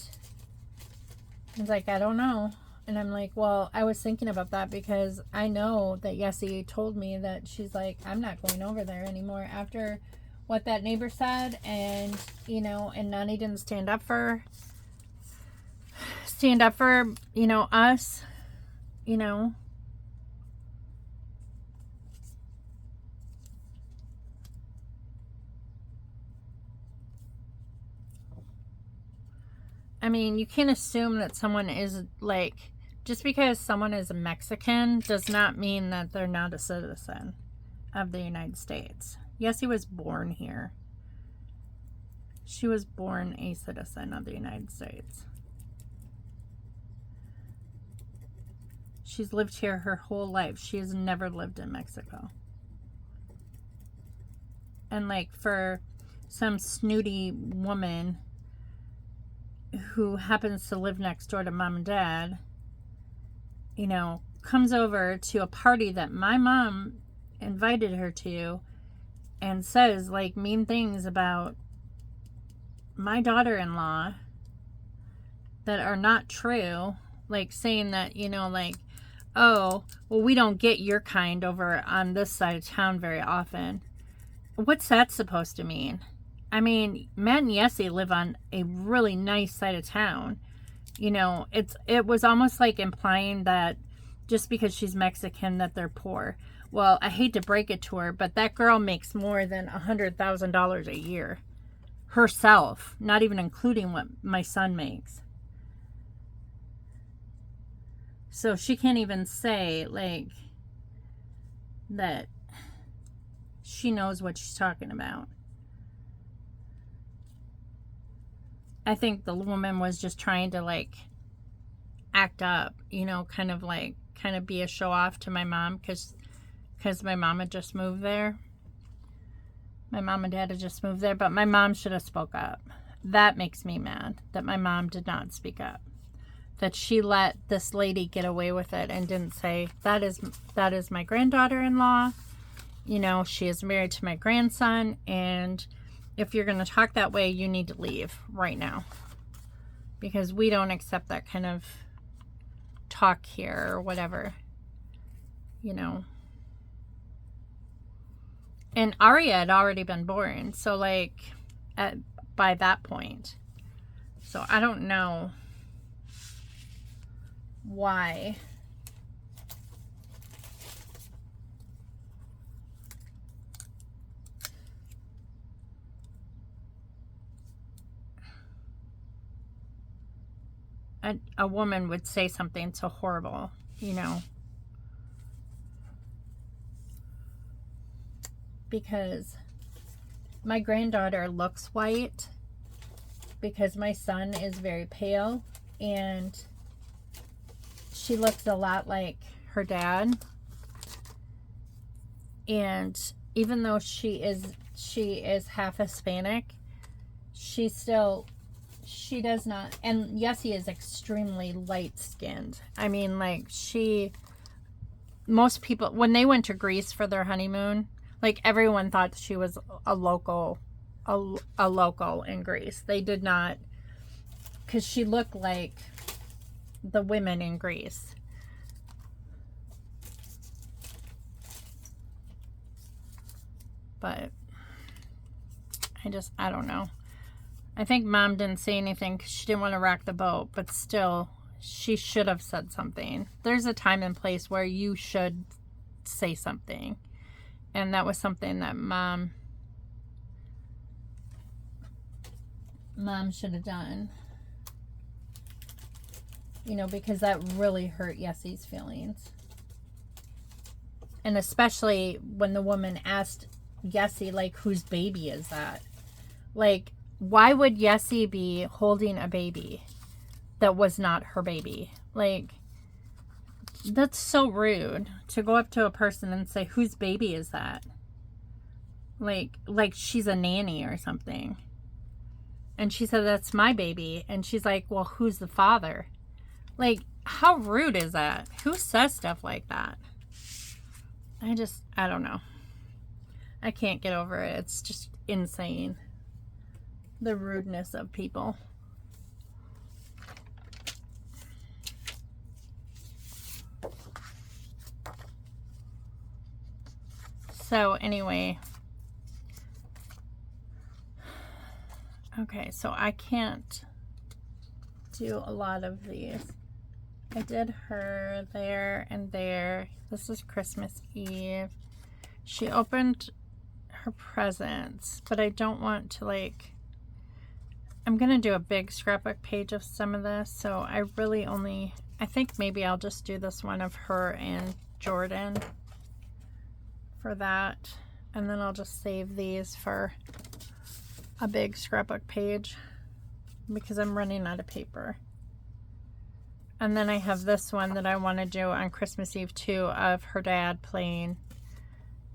he's like, I don't know. And I'm like, well, I was thinking about that because I know that Yessie told me that she's like, I'm not going over there anymore after what that neighbor said. And, you know, and Nani didn't stand up for, you know, us, you know. I mean, you can't assume that someone is, like, just because someone is a Mexican does not mean that they're not a citizen of the United States. Yes, he was born here. She was born a citizen of the United States. She's lived here her whole life. She has never lived in Mexico. And, like, for some snooty woman who happens to live next door to Mom and Dad, you know, comes over to a party that my mom invited her to and says, like, mean things about my daughter-in-law that are not true, like saying that, you know, like, oh, well, we don't get your kind over on this side of town very often. What's that supposed to mean? I mean, Matt and Yessie live on a really nice side of town. You know, it was almost like implying that just because she's Mexican that they're poor. Well, I hate to break it to her, but that girl makes more than $100,000 a year herself, not even including what my son makes. So she can't even say, like, that she knows what she's talking about. I think the woman was just trying to, like, act up, you know, kind of be a show off to my mom because my mom had just moved there. My mom and dad had just moved there, but my mom should have spoke up. That makes me mad that my mom did not speak up. That she let this lady get away with it and didn't say, that is my granddaughter-in-law. You know, she is married to my grandson, and if you're going to talk that way, you need to leave right now. Because we don't accept that kind of talk here or whatever. You know. And Aria had already been born. So, like, by that point. So, I don't know why. A woman would say something so horrible, you know. Because my granddaughter looks white because my son is very pale and she looks a lot like her dad. And even though she is half Hispanic, she does not, and Yessie is extremely light-skinned. I mean, like, most people, when they went to Greece for their honeymoon, like, everyone thought she was a local in Greece. They did not, because she looked like the women in Greece. But I don't know. I think Mom didn't say anything because she didn't want to rock the boat, but still, she should have said something. There's a time and place where you should say something. And that was something that Mom Mom should have done. You know, because that really hurt Yessie's feelings. And especially when the woman asked Yessie, like, whose baby is that? Like, why would Yessie be holding a baby that was not her baby? Like, that's so rude to go up to a person and say, whose baby is that? Like she's a nanny or something. And she said, that's my baby. And she's like, well, who's the father? Like, how rude is that? Who says stuff like that? I don't know. I can't get over it. It's just insane. The rudeness of people. So anyway. Okay, so I can't do a lot of these. I did her there and there. This is Christmas Eve. She opened her presents, but I don't want to, like, I'm going to do a big scrapbook page of some of this, so I really only, I think maybe I'll just do this one of her and Jordan for that, and then I'll just save these for a big scrapbook page because I'm running out of paper. And then I have this one that I want to do on Christmas Eve too, of her dad playing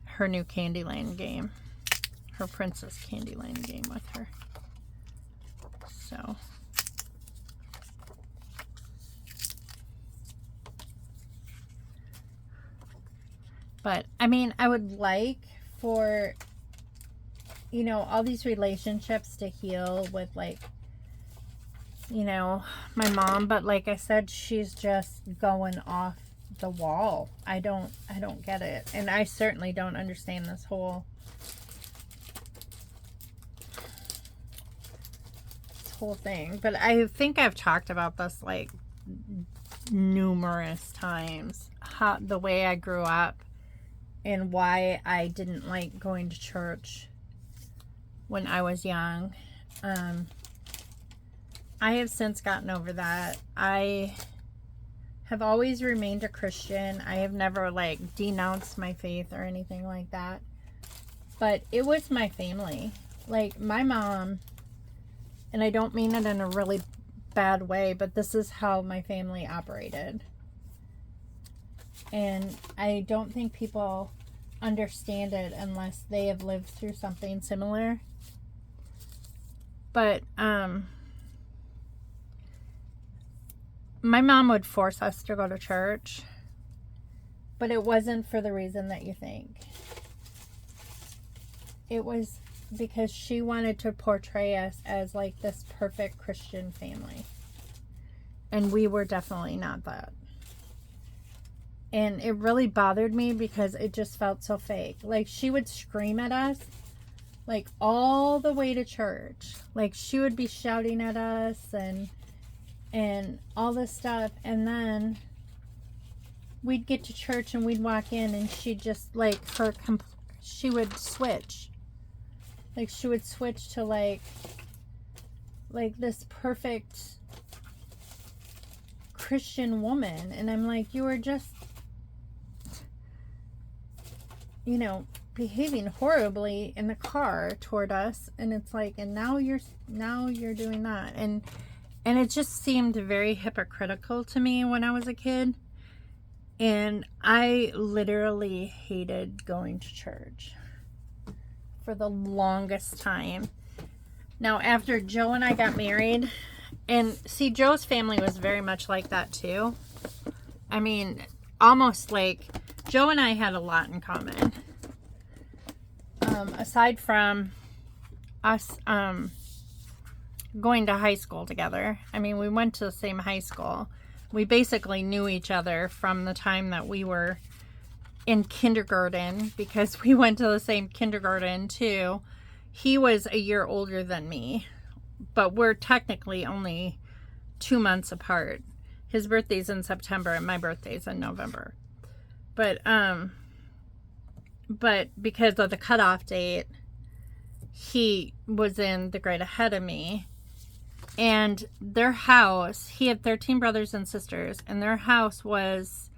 her new Candyland game, her Princess Candyland game with her. So but I mean, I would like for, you know, all these relationships to heal with, like, you know, my mom, but like I said, she's just going off the wall. I don't get it. And I certainly don't understand this whole thing. But I think I've talked about this like numerous times. The way I grew up and why I didn't like going to church when I was young. I have since gotten over that. I have always remained a Christian. I have never, like, denounced my faith or anything like that. But it was my family. Like, my mom, and I don't mean it in a really bad way, but this is how my family operated. And I don't think people understand it unless they have lived through something similar. But, my mom would force us to go to church, but it wasn't for the reason that you think. It was because she wanted to portray us as like this perfect Christian family. And we were definitely not that. And it really bothered me because it just felt so fake. Like, she would scream at us, like, all the way to church. Like, she would be shouting at us and all this stuff, and then we'd get to church and we'd walk in and she'd just, like, she would switch. Like, she would switch to, like this perfect Christian woman. And I'm like, you were just, you know, behaving horribly in the car toward us. And it's like, and now you're doing that. And it just seemed very hypocritical to me when I was a kid. And I literally hated going to church for the longest time. Now, after Joe and I got married, and see, Joe's family was very much like that too. I mean, almost like Joe and I had a lot in common. Aside from us, going to high school together. I mean, we went to the same high school. We basically knew each other from the time that we were in kindergarten, because we went to the same kindergarten too. He was a year older than me, but we're technically only 2 months apart. His birthday's in September and my birthday's in November. But because of the cutoff date, he was in the grade ahead of me. And their house, he had 13 brothers and sisters, and their house was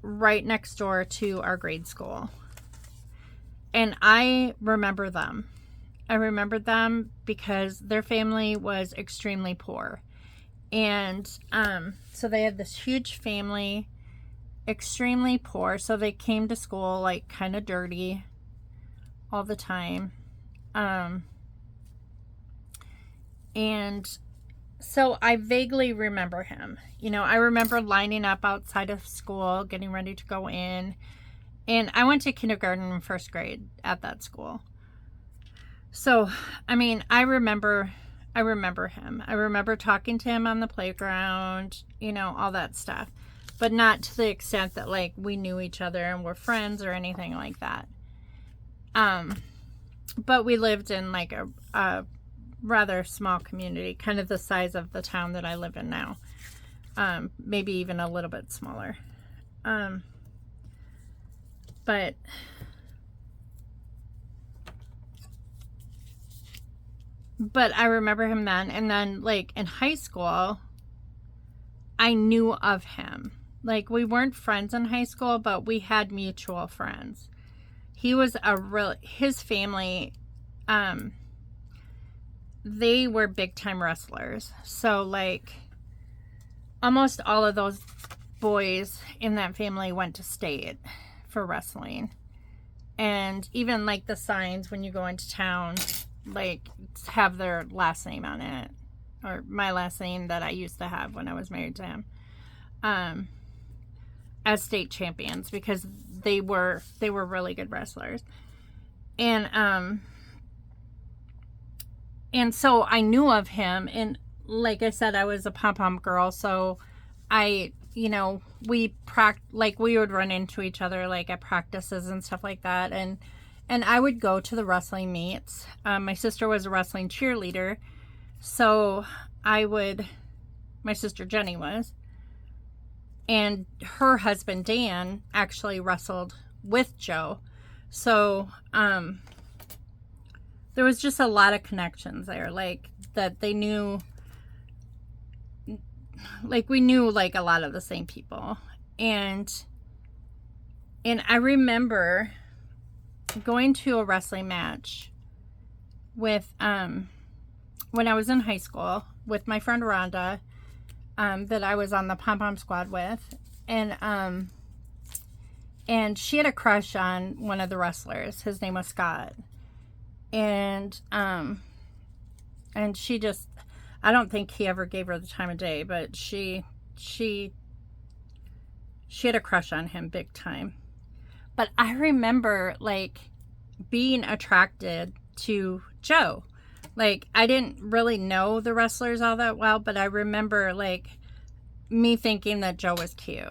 right next door to our grade school. And I remember them. I remembered them because their family was extremely poor. And so they had this huge family, extremely poor. So they came to school like kind of dirty all the time. And so I vaguely remember him. You know, I remember lining up outside of school, getting ready to go in. And I went to kindergarten and first grade at that school. So, I mean, I remember him. I remember talking to him on the playground, you know, all that stuff. But not to the extent that, like, we knew each other and were friends or anything like that. But we lived in, like, a rather small community, kind of the size of the town that I live in now. Maybe even a little bit smaller. But I remember him then. And then, like, in high school, I knew of him. Like, we weren't friends in high school, but we had mutual friends. He was his family, they were big time wrestlers. So, like, almost all of those boys in that family went to state for wrestling. And even, like, the signs when you go into town, like, have their last name on it, or my last name that I used to have when I was married to him, as state champions, because they were really good wrestlers. And so I knew of him, and like I said, I was a pom-pom girl, so I, you know, we would run into each other, like, at practices and stuff like that, and I would go to the wrestling meets. My sister was a wrestling cheerleader, so my sister Jenny was, and her husband Dan actually wrestled with Joe. So there was just a lot of connections there, like, that they knew, like, we knew, like, a lot of the same people. And I remember going to a wrestling match with when I was in high school with my friend Rhonda, that I was on the pom-pom squad with, and she had a crush on one of the wrestlers. His name was Scott. And she just, I don't think he ever gave her the time of day, but she had a crush on him big time. But I remember, like, being attracted to Joe. Like, I didn't really know the wrestlers all that well, but I remember, like, me thinking that Joe was cute.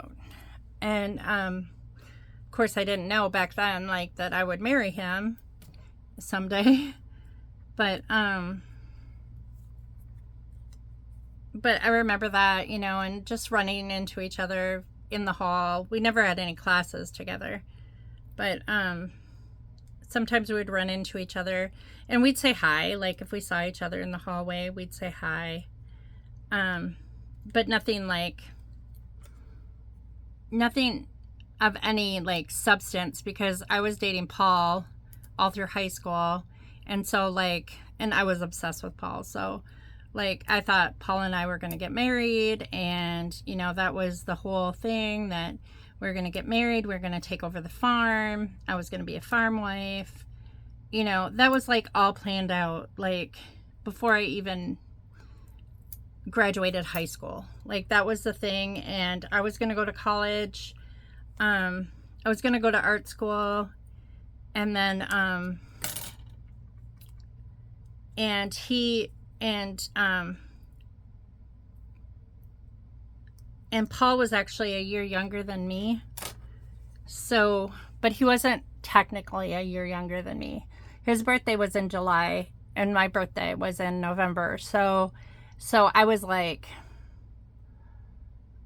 And of course, I didn't know back then, like, that I would marry him someday. But I remember that, you know, and just running into each other in the hall. We never had any classes together, but sometimes we would run into each other and we'd say hi. Like, if we saw each other in the hallway, we'd say hi. But nothing of any, like, substance, because I was dating Paul all through high school. And so, like, and I was obsessed with Paul. So, like, I thought Paul and I were going to get married, and, you know, that was the whole thing, that we're going to get married, we're going to take over the farm, I was going to be a farm wife. You know, that was, like, all planned out, like, before I even graduated high school. Like, that was the thing. And I was going to go to college. I was going to go to art school, and then and Paul was actually a year younger than me. So, but he wasn't technically a year younger than me. His birthday was in July, and my birthday was in November. So I was, like,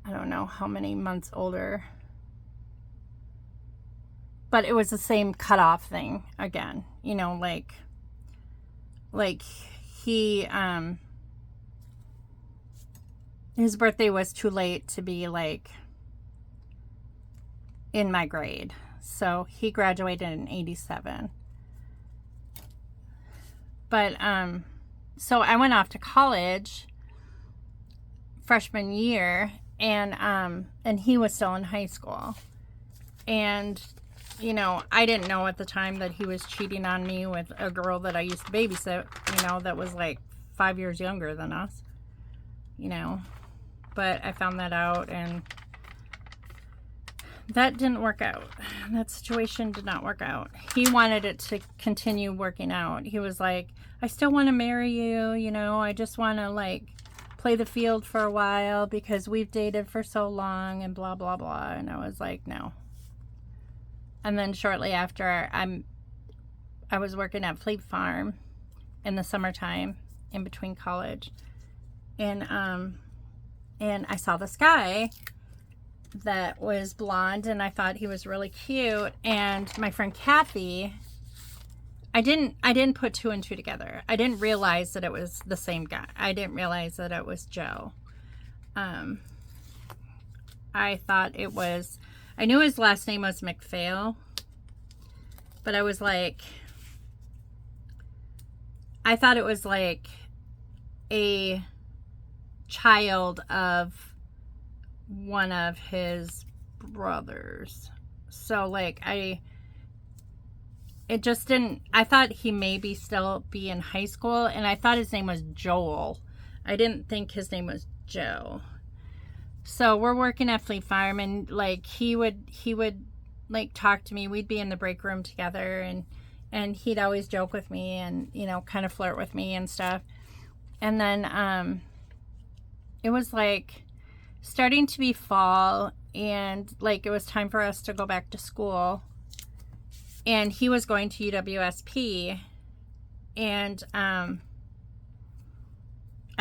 I don't know how many months older, but it was the same cutoff thing again, you know, like he his birthday was too late to be like in my grade. So he graduated in 87. But so I went off to college freshman year, and he was still in high school. And you know, I didn't know at the time that he was cheating on me with a girl that I used to babysit, you know, that was like 5 years younger than us, you know. But I found that out, and that didn't work out. That situation did not work out. He wanted it to continue working out. He was like, I still want to marry you, you know, I just want to like play the field for a while because we've dated for so long and blah, blah, blah. And I was like, no. And then shortly after, I was working at Fleet Farm in the summertime in between college. And I saw this guy that was blonde, and I thought he was really cute. And my friend Kathy, I didn't put two and two together. I didn't realize that it was the same guy. I didn't realize that it was Joe. I thought it was, I knew his last name was McPhail, but I was like, I thought it was like a child of one of his brothers. So like it just didn't, I thought he maybe still be in high school, and I thought his name was Joel. I didn't think his name was Joe. So we're working at Fleet Farm, and like he would like talk to me. We'd be in the break room together, and he'd always joke with me and, you know, kind of flirt with me and stuff. And then it was like starting to be fall, and like it was time for us to go back to school. And he was going to UWSP, and I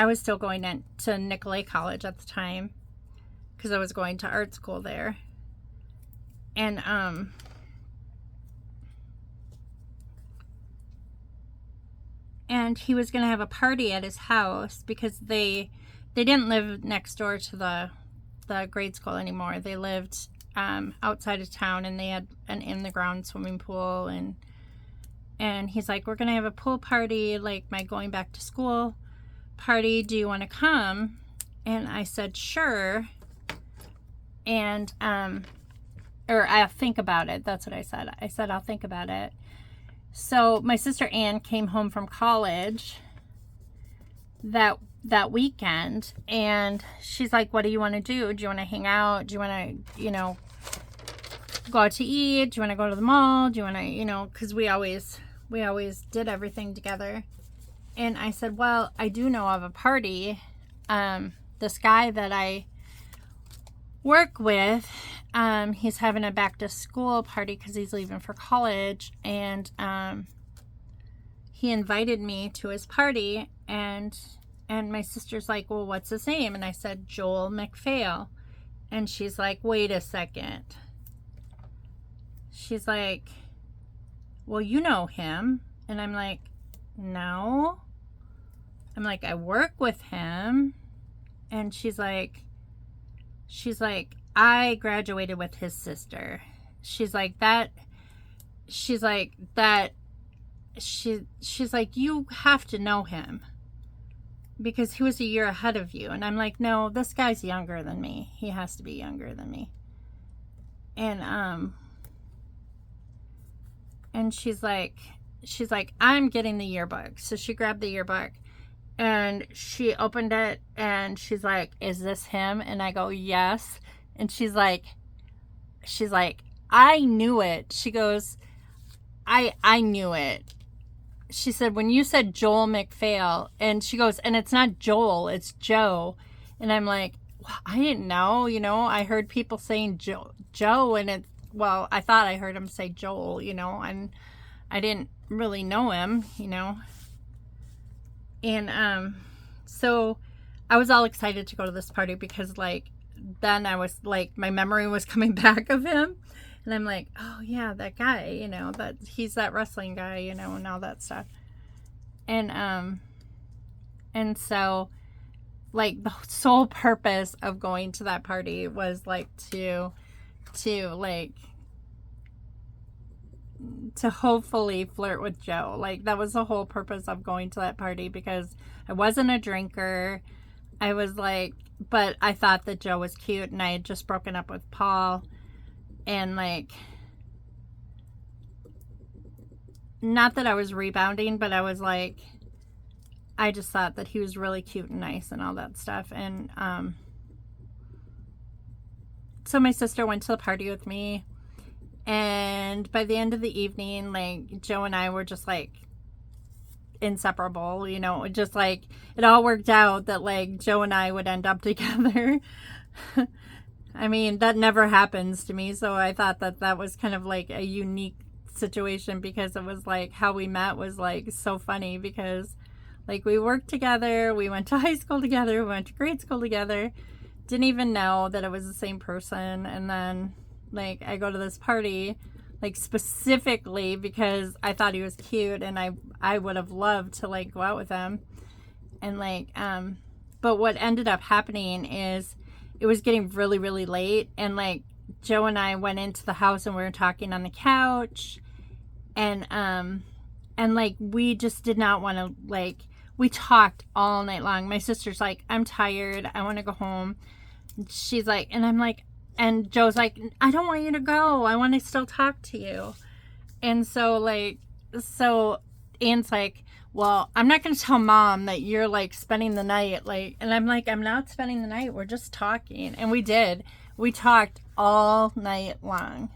was still going to Nicolet College at the time because I was going to art school there. And he was going to have a party at his house because they didn't live next door to the grade school anymore. They lived outside of town, and they had an in-the-ground swimming pool, and he's like, we're gonna have a pool party, like my going back to school party, do you want to come? And I said sure. And or I'll think about it. That's what I said. I said I'll think about it. So my sister Ann came home from college that weekend, and she's like, what do you want to do? Do you want to hang out? Do you want to, you know, go out to eat? Do you want to go to the mall? Do you want to, you know, because we always did everything together. And I said, well, I do know of a party. This guy that I work with, he's having a back to school party because he's leaving for college, and he invited me to his party, and my sister's like, well, what's his name? And I said, Joel McPhail. And she's like, wait a second. She's like, well, you know him. And I'm like, no. I'm like, I work with him. And she's like, I graduated with his sister. She's like, she's like, you have to know him because he was a year ahead of you. And I'm like, no, this guy's younger than me. He has to be younger than me. And she's like, I'm getting the yearbook. So she grabbed the yearbook and she opened it, and she's like, is this him? And I go, yes. And she's like, I knew it. She goes, I knew it. She said, when you said Joel McPhail, and she goes, and it's not Joel, it's Joe. And I'm like, well, I didn't know, you know, I heard people saying Joe, and well, I thought I heard him say Joel, you know, and I didn't really know him, you know. And so I was all excited to go to this party because like then I was like, my memory was coming back of him, and I'm like, oh yeah, that guy, you know, that he's that wrestling guy, you know, and all that stuff. And so like, the sole purpose of going to that party was, like, to hopefully flirt with Joe. Like, that was the whole purpose of going to that party, because I wasn't a drinker. I was like, but I thought that Joe was cute, and I had just broken up with Paul, and, like, not that I was rebounding, but I was like, I just thought that he was really cute and nice and all that stuff. And so my sister went to the party with me, and by the end of the evening, like, Joe and I were just, like, inseparable, you know. Just, like, it all worked out that, like, Joe and I would end up together. I mean, that never happens to me, so I thought that that was kind of, like, a unique situation, because it was, like, how we met was, like, so funny, because, like, we worked together, we went to high school together, we went to grade school together, didn't even know that it was the same person. And then, like, I go to this party, like, specifically because I thought he was cute, and I would have loved to, like, go out with him. And, like, but what ended up happening is it was getting really, really late, and, like, Joe and I went into the house, and we were talking on the couch, and like, we just did not want to, like, we talked all night long. My sister's like, I'm tired, I want to go home. She's like, and I'm like, and Joe's like, I don't want you to go, I want to still talk to you. And so, like, so Anne's like, well, I'm not going to tell Mom that you're, like, spending the night, like, and I'm like, I'm not spending the night, we're just talking. And we did. We talked all night long.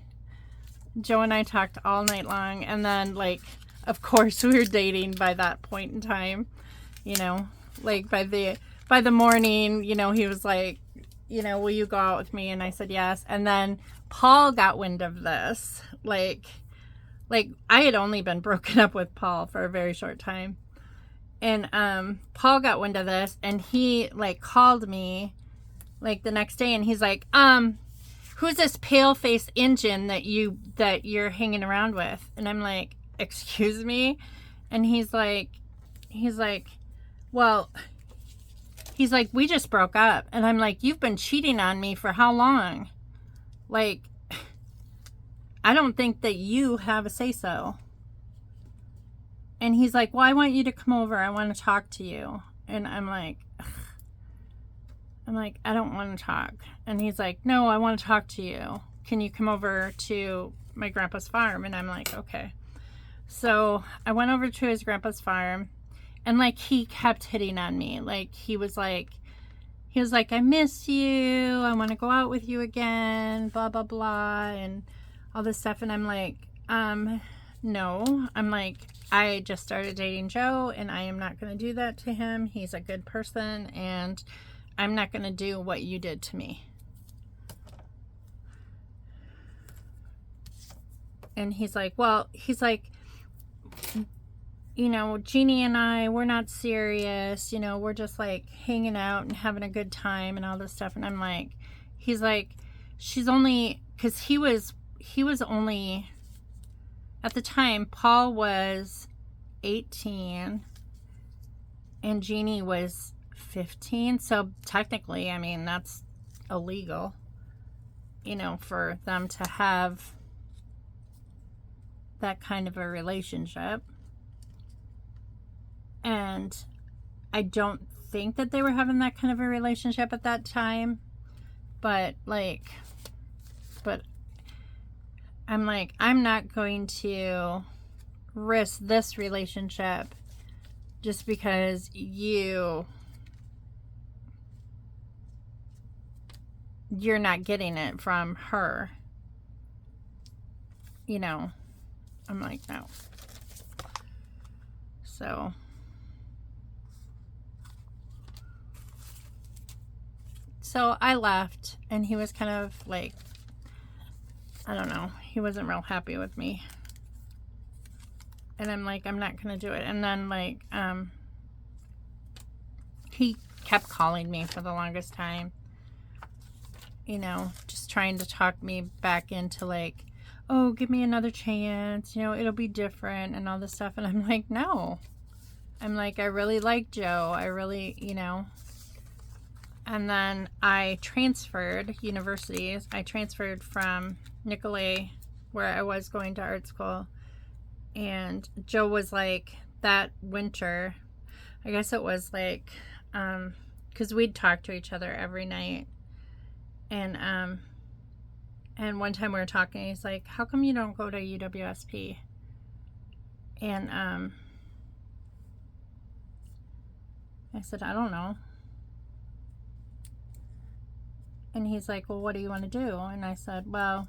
Joe and I talked all night long. And then, like, of course, we were dating by that point in time, you know, like, by the morning, you know, he was like, you know, will you go out with me? And I said yes. And then Paul got wind of this. Like I had only been broken up with Paul for a very short time. And Paul got wind of this, and he, like, called me, like, the next day, and he's like, who's this pale-faced Injun that you're hanging around with? And I'm like, excuse me? And he's like, well, he's like, we just broke up. And I'm like, you've been cheating on me for how long? Like, I don't think that you have a say-so. And he's like, well, I want you to come over, I want to talk to you. And I'm like, I don't want to talk. And he's like, no, I want to talk to you. Can you come over to my grandpa's farm? And I'm like, okay. So I went over to his grandpa's farm, and, like, he kept hitting on me. Like, he was like, I miss you, I want to go out with you again, blah, blah, blah, and all this stuff. And I'm like, no. I'm like, I just started dating Joe, and I am not going to do that to him. He's a good person, and I'm not going to do what you did to me. And he's like, you know, Jeannie and I, we're not serious, you know, we're just, like, hanging out and having a good time and all this stuff. And I'm like, he's like, she's only, because he was only, at the time, Paul was 18 and Jeannie was 15. So technically, I mean, that's illegal, you know, for them to have that kind of a relationship. And I don't think that they were having that kind of a relationship at that time. But, like, I'm like, I'm not going to risk this relationship just because you're not getting it from her. You know, I'm like, no. So I left, and he was kind of like, I don't know, he wasn't real happy with me. And I'm like, I'm not going to do it. And then, like, he kept calling me for the longest time, you know, just trying to talk me back into, like, oh, give me another chance, you know, it'll be different and all this stuff. And I'm like, no. I'm like, I really like Joe. I really, you know, And then I transferred universities. I transferred from Nicolet, where I was going to art school. And Joe was like, that winter, I guess it was like, because we'd talk to each other every night. And one time we were talking, he's like, how come you don't go to UWSP? And I said, I don't know. And he's like, well, what do you want to do? And I said, well,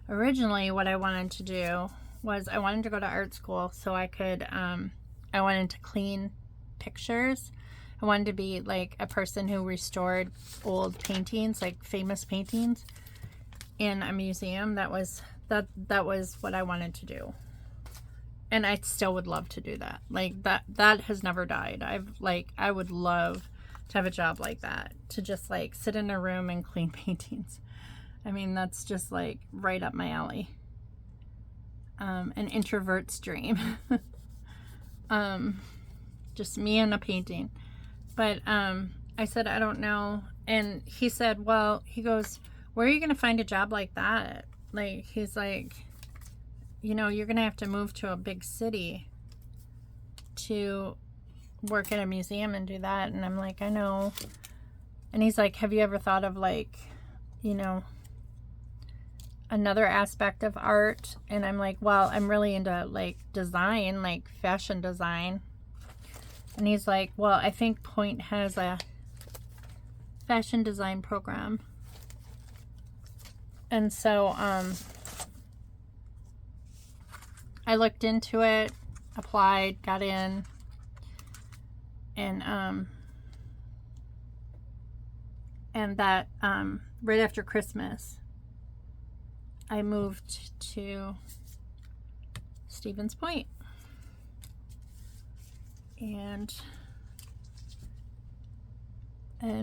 originally what I wanted to do was I wanted to go to art school so I could, I wanted to clean pictures. I wanted to be like a person who restored old paintings, like famous paintings, in a museum. That was what I wanted to do. And I still would love to do that. Like that has never died. I would love to have a job like that, to just like sit in a room and clean paintings. I mean, that's just like right up my alley. An introvert's dream. Just me and a painting. But I said, I don't know. And he said, well, he goes, where are you going to find a job like that? Like, he's like, you know, you're going to have to move to a big city to work at a museum and do that. And I'm like, I know. And he's like, have you ever thought of like, you know, another aspect of art? And I'm like, well, I'm really into like design, like fashion design. And he's like, well, I think Point has a fashion design program. And so I looked into it, applied, got in, and that right after Christmas I moved to Stevens Point. And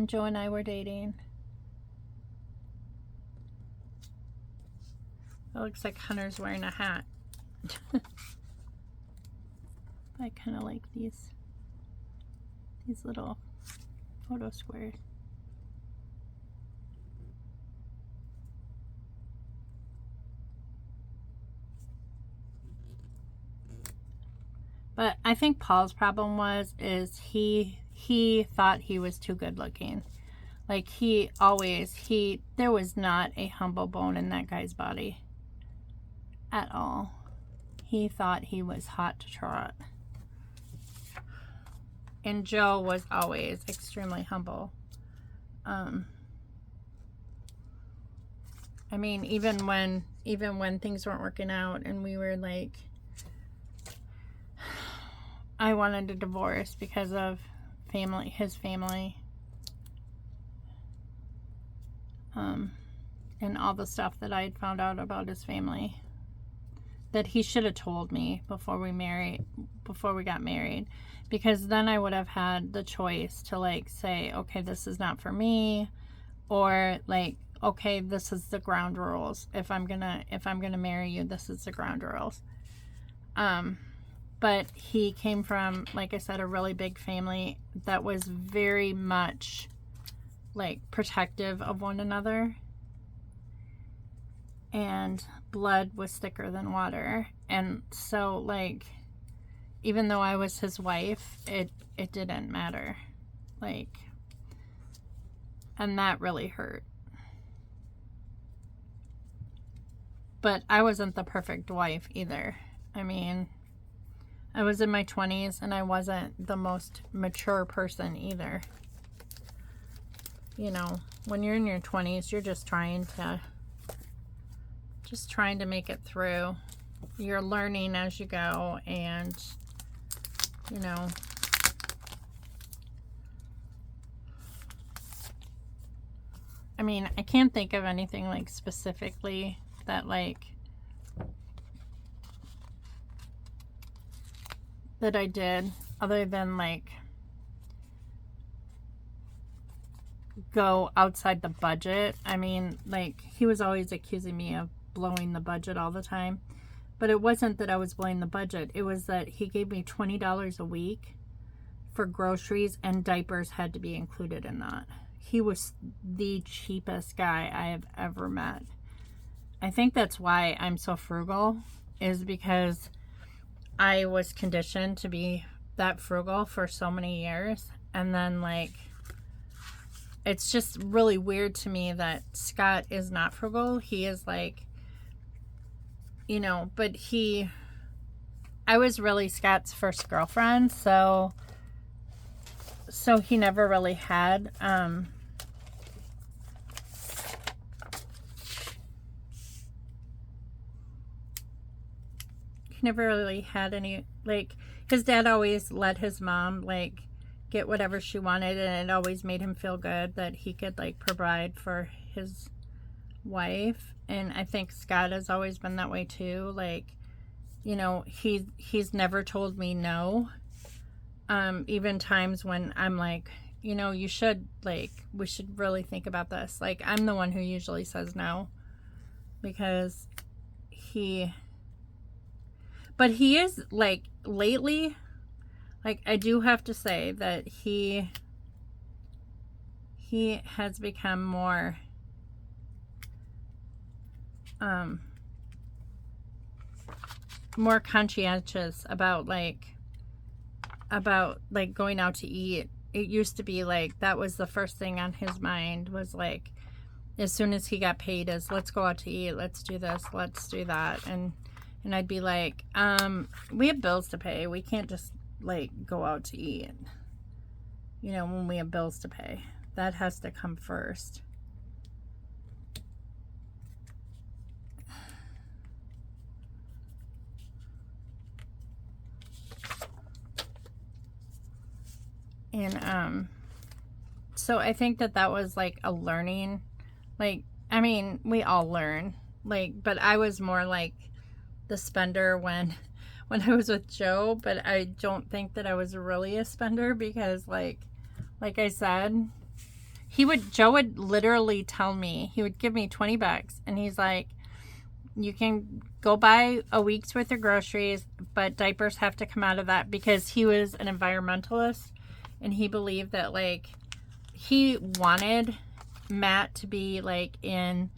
Joe and I were dating. It looks like Hunter's wearing a hat. I kind of like these little photo squares. But I think Paul's problem is he thought he was too good looking. Like there was not a humble bone in that guy's body at all. He thought he was hot to trot. And Joe was always extremely humble. I mean, even when things weren't working out and we were like, I wanted a divorce because of his family, and all the stuff that I had found out about his family that he should have told me before we got married, because then I would have had the choice to like say, okay, this is not for me, or like, okay, this is the ground rules. If I'm gonna marry you, this is the ground rules. But he came from, like I said, a really big family that was very much like protective of one another, and blood was thicker than water. And so like, even though I was his wife, it didn't matter. Like, and that really hurt. But I wasn't the perfect wife either. I mean, I was in my 20s and I wasn't the most mature person either. You know, when you're in your 20s, you're just trying to make it through. You're learning as you go, and you know, I mean, I can't think of anything like specifically that I did other than like go outside the budget. I mean, like, he was always accusing me of blowing the budget all the time, but it wasn't that I was blowing the budget. It was that he gave me $20 a week for groceries, and diapers had to be included in that. he was the cheapest guy I have ever met. I think that's why I'm so frugal, is because I was conditioned to be that frugal for so many years. And then, like, it's just really weird to me that Scott is not frugal. He is, like, you know, but I was really Scott's first girlfriend, so he never really had, any, like, his dad always let his mom, like, get whatever she wanted, and it always made him feel good that he could, like, provide for his wife. And I think Scott has always been that way too. Like, you know, he's never told me no. Even times when I'm like, you know, you should, like, we should really think about this. Like, I'm the one who usually says no, because but he is, like, lately, like, I do have to say that he has become more, more conscientious about going out to eat. It used to be like that was the first thing on his mind, was like, as soon as he got paid, is let's go out to eat, let's do this, let's do that. And I'd be like, we have bills to pay, we can't just, like, go out to eat, you know, when we have bills to pay. That has to come first. And so I think that was, like, a learning, like, I mean, we all learn, like, but I was more like the spender when I was with Joe. But I don't think that I was really a spender, because like I said, Joe would literally tell me, he would give me $20, and he's like, you can go buy a week's worth of groceries, but diapers have to come out of that, because he was an environmentalist, and he believed that, like, he wanted Matt to be, like, in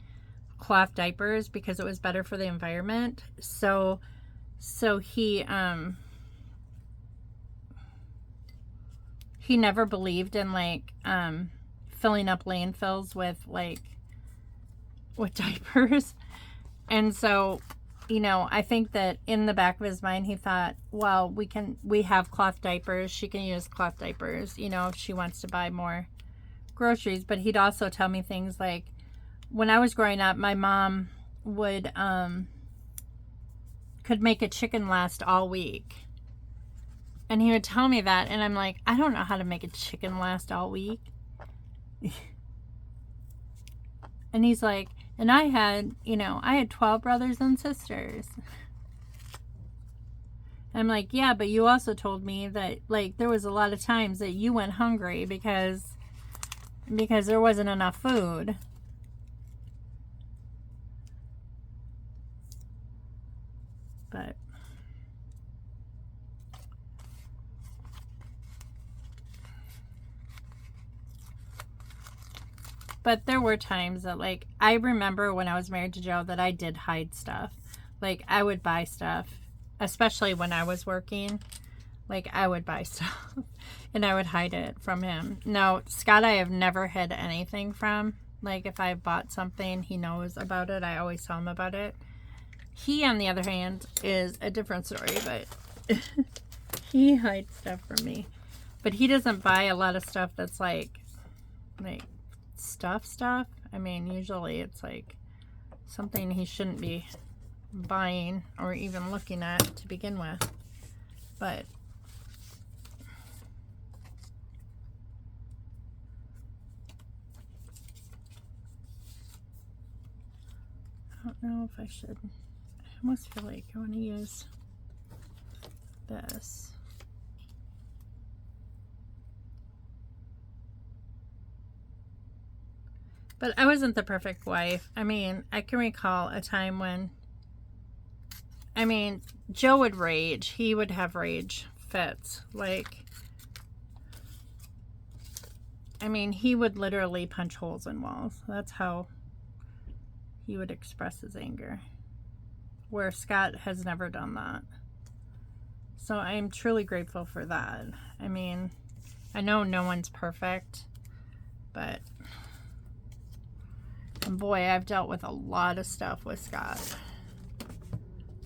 cloth diapers because it was better for the environment. So he never believed in, like, filling up landfills with diapers. And so, you know, I think that in the back of his mind, he thought, well, we have cloth diapers, she can use cloth diapers, you know, if she wants to buy more groceries. But he'd also tell me things like, when I was growing up, my mom would could make a chicken last all week. And he would tell me that, and I'm like, I don't know how to make a chicken last all week. And he's like, and I had 12 brothers and sisters. I'm like, yeah, but you also told me that, like, there was a lot of times that you went hungry because there wasn't enough food. But there were times that, like, I remember when I was married to Joe that I did hide stuff. Like, I would buy stuff, especially when I was working. Like, I would buy stuff and I would hide it from him. No, Scott, I have never hid anything from. Like, if I bought something, he knows about it. I always tell him about it. He, on the other hand, is a different story, but he hides stuff from me. But he doesn't buy a lot of stuff that's like stuff. I mean, usually it's like something he shouldn't be buying or even looking at to begin with. But I don't know if I should. I almost feel like I want to use this. But I wasn't the perfect wife. I mean, I can recall a time when, I mean, Joe would rage. He would have rage fits. Like, I mean, he would literally punch holes in walls. That's how he would express his anger, where Scott has never done that. So I'm truly grateful for that. I mean, I know no one's perfect, but and boy, I've dealt with a lot of stuff with Scott.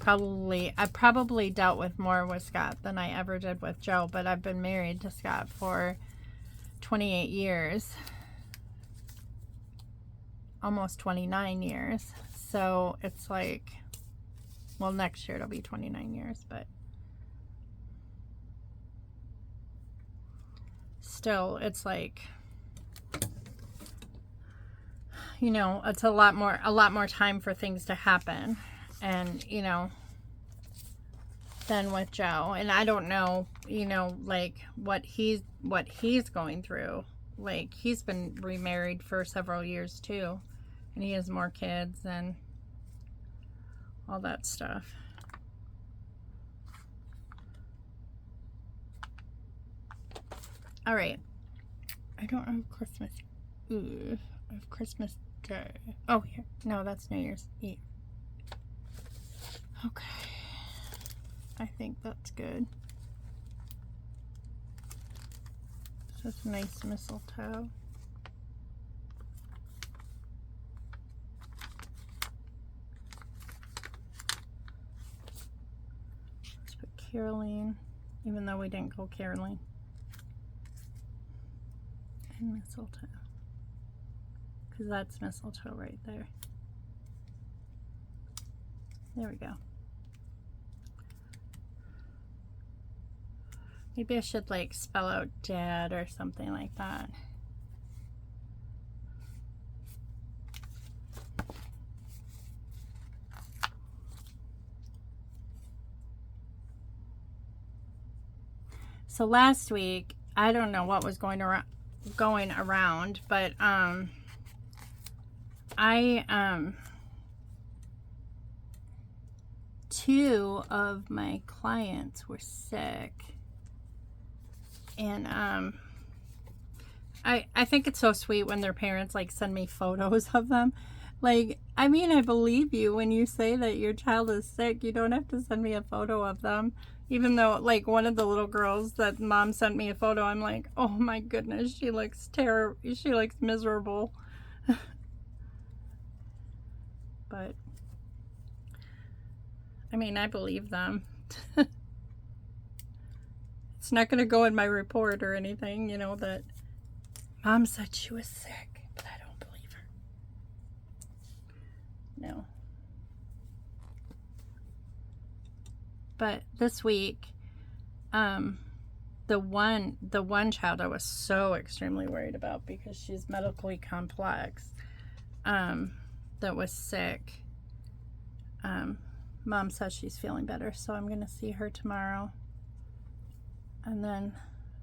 I probably dealt with more with Scott than I ever did with Joe, but I've been married to Scott for 28 years. Almost 29 years. So it's like, well, next year it'll be 29 years, but still, it's like, you know, it's a lot more time for things to happen, and you know, than with Joe. And I don't know, you know, like what he's going through. Like, he's been remarried for several years too, and he has more kids and all that stuff. All right, I don't have Christmas. Ooh, I have Christmas Day. Oh, here. No, that's New Year's Eve. Okay. I think that's good. So it's nice mistletoe. Let's put Caroline, even though we didn't go Caroline. And mistletoe. Because that's mistletoe right there. There we go. Maybe I should like spell out dad or something like that. So last week, I don't know what was going around, but two of my clients were sick, and I think it's so sweet when their parents like send me photos of them. Like, I mean, I believe you when you say that your child is sick. You don't have to send me a photo of them. Even though, like, one of the little girls that mom sent me a photo, I'm like, oh my goodness, she looks terrible. She looks miserable. But I mean, I believe them. It's not going to go in my report or anything, you know, that mom said she was sick, but I don't believe her. No. But this week, the one child I was so extremely worried about because she's medically complex, that was sick. Mom says she's feeling better, so I'm going to see her tomorrow. And then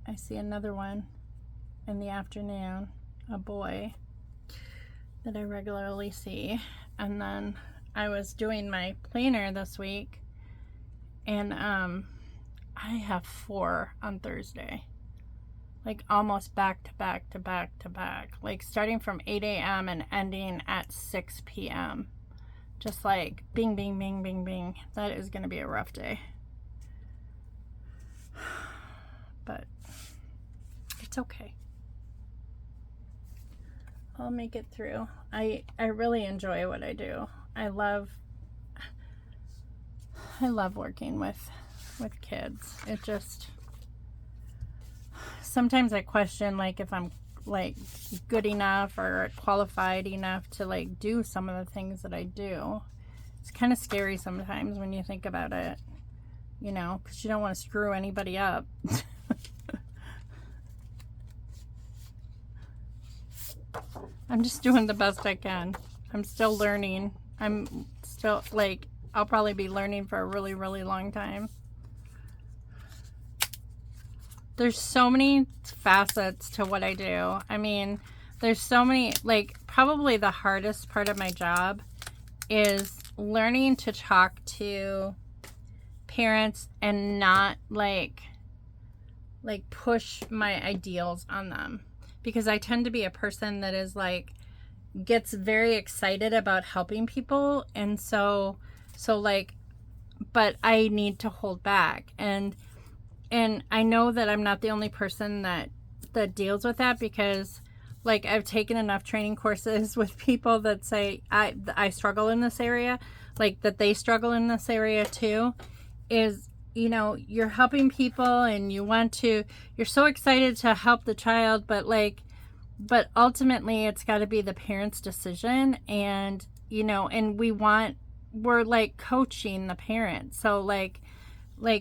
I see another one in the afternoon, a boy that I regularly see. And then I was doing my planner this week, and I have 4 on Thursday. Like almost back to back to back to back. Like starting from 8 a.m. and ending at 6 p.m. Just like bing, bing, bing, bing, bing. That is going to be a rough day. But it's okay. I'll make it through. I really enjoy what I do. I love working with kids. It just, sometimes I question like if I'm like good enough or qualified enough to like do some of the things that I do. It's kind of scary sometimes when you think about it, you know, because you don't want to screw anybody up. I'm just doing the best I can. I'm still learning. I'm still like, I'll probably be learning for a really, really long time. There's so many facets to what I do. I mean, there's so many, like, probably the hardest part of my job is learning to talk to parents and not like push my ideals on them. because I tend to be a person that is like, gets very excited about helping people. And so like, but I need to hold back. And I know that I'm not the only person that deals with that, because like I've taken enough training courses with people that say I struggle in this area, like that they struggle in this area too. Is, you know, you're helping people and you're so excited to help the child, but ultimately it's got to be the parent's decision. And, you know, and we're like coaching the parent. So like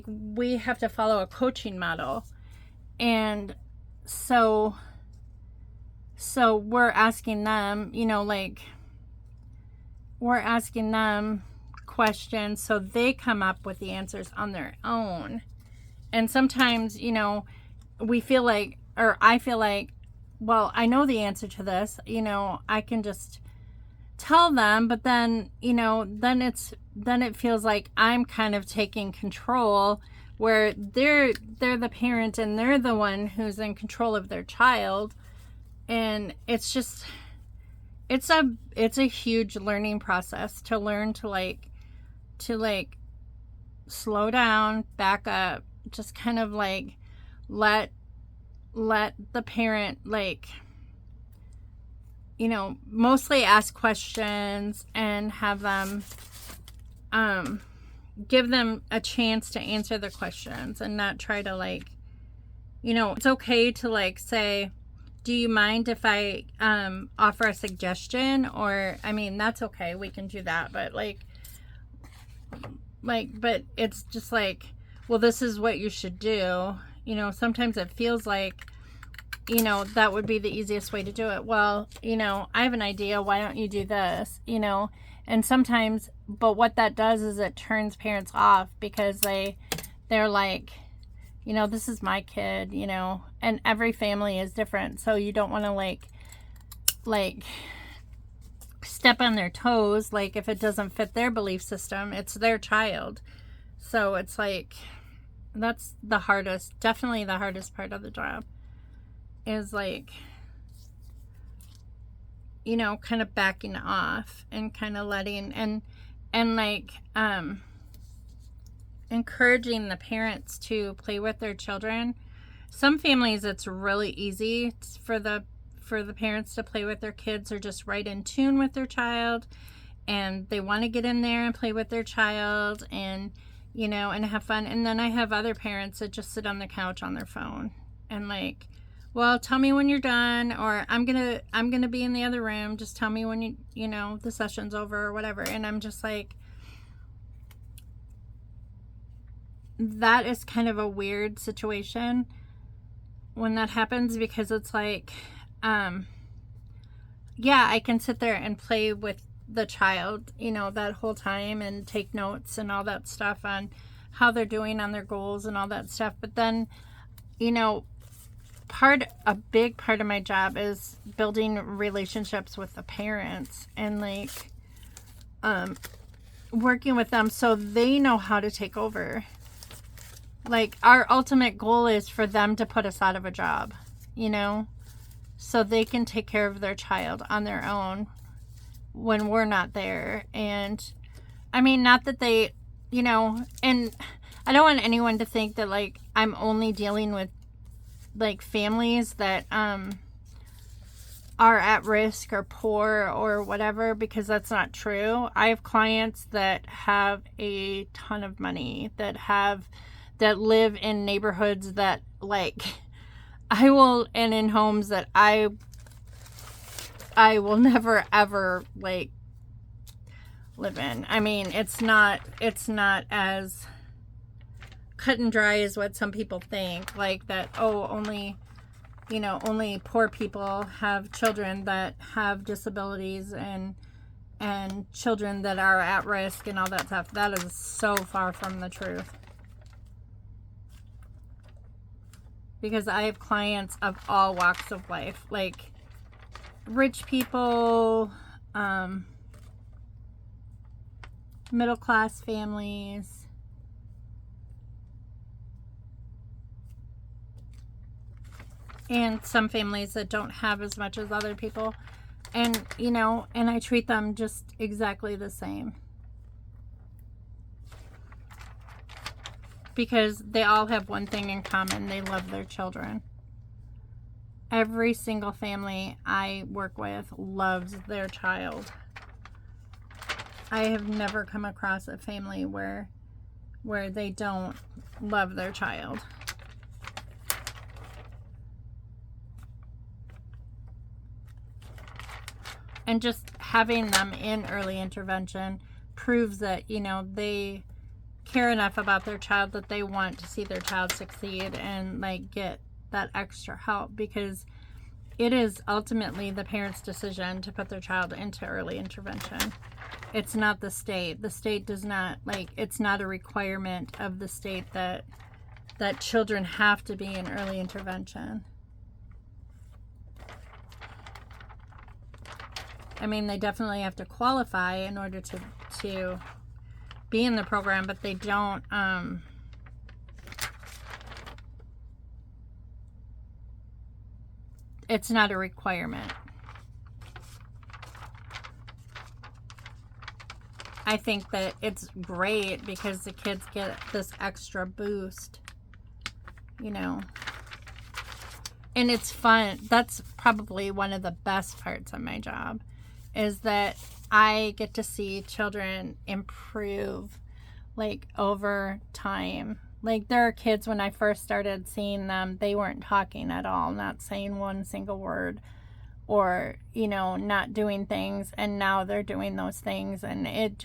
we have to follow a coaching model. And so we're asking them, you know, like we're asking them questions so they come up with the answers on their own. And sometimes, you know, we feel like, or I feel like, well, I know the answer to this, you know, I can just tell them. But then, you know, then it feels like I'm kind of taking control, where they're the parent and they're the one who's in control of their child. And it's just, it's a huge learning process to learn to like slow down, back up, just kind of like let the parent, like, you know, mostly ask questions and have them give them a chance to answer the questions, and not try to, like, you know, it's okay to like say, do you mind if I offer a suggestion? Or, I mean, that's okay, we can do that. But but it's just like, well, this is what you should do. You know, sometimes it feels like, you know, that would be the easiest way to do it. Well, you know, I have an idea, why don't you do this? You know, and sometimes, but what that does is it turns parents off, because they're like, you know, this is my kid, you know, and every family is different. So you don't want to like step on their toes. Like, if it doesn't fit their belief system, it's their child. So it's like, that's the hardest, definitely the hardest part of the job, is like, you know, kind of backing off and kind of letting, and like encouraging the parents to play with their children. Some families, it's really easy for the parents to play with their kids, or just right in tune with their child, and they want to get in there and play with their child, and, you know, and have fun. And then I have other parents that just sit on the couch on their phone and like, well, tell me when you're done, or I'm gonna be in the other room, just tell me when you know, the session's over or whatever. And I'm just like, that is kind of a weird situation when that happens, because it's like, yeah, I can sit there and play with the child, you know, that whole time, and take notes and all that stuff on how they're doing on their goals and all that stuff. But then, you know, a big part of my job is building relationships with the parents, and like working with them so they know how to take over. Like, our ultimate goal is for them to put us out of a job, you know, so they can take care of their child on their own when we're not there. And I mean, not that they, you know, and I don't want anyone to think that like I'm only dealing with like families that are at risk or poor or whatever, because that's not true. I have clients that have a ton of money, that live in neighborhoods that like and in homes that I will never ever like live in. I mean, it's not as cut and dry as what some people think, like that, oh, only poor people have children that have disabilities, and children that are at risk and all that stuff. That is so far from the truth. Because I have clients of all walks of life, like rich people, middle class families, and some families that don't have as much as other people. And, you know, and I treat them just exactly the same. Because they all have one thing in common. They love their children. Every single family I work with loves their child. I have never come across a family where they don't love their child. And just having them in early intervention proves that, you know, they care enough about their child that they want to see their child succeed and like get that extra help, because it is ultimately the parent's decision to put their child into early intervention. It's not the state. The state does not, like, it's not a requirement of the state that children have to be in early intervention. I mean, they definitely have to qualify in order to be in the program, but they don't, it's not a requirement. I think that it's great because the kids get this extra boost, you know. And it's fun. That's probably one of the best parts of my job, is that I get to see children improve, like, over time. Like, there are kids, when I first started seeing them, they weren't talking at all, not saying one single word, or, you know, not doing things, and now they're doing those things, and it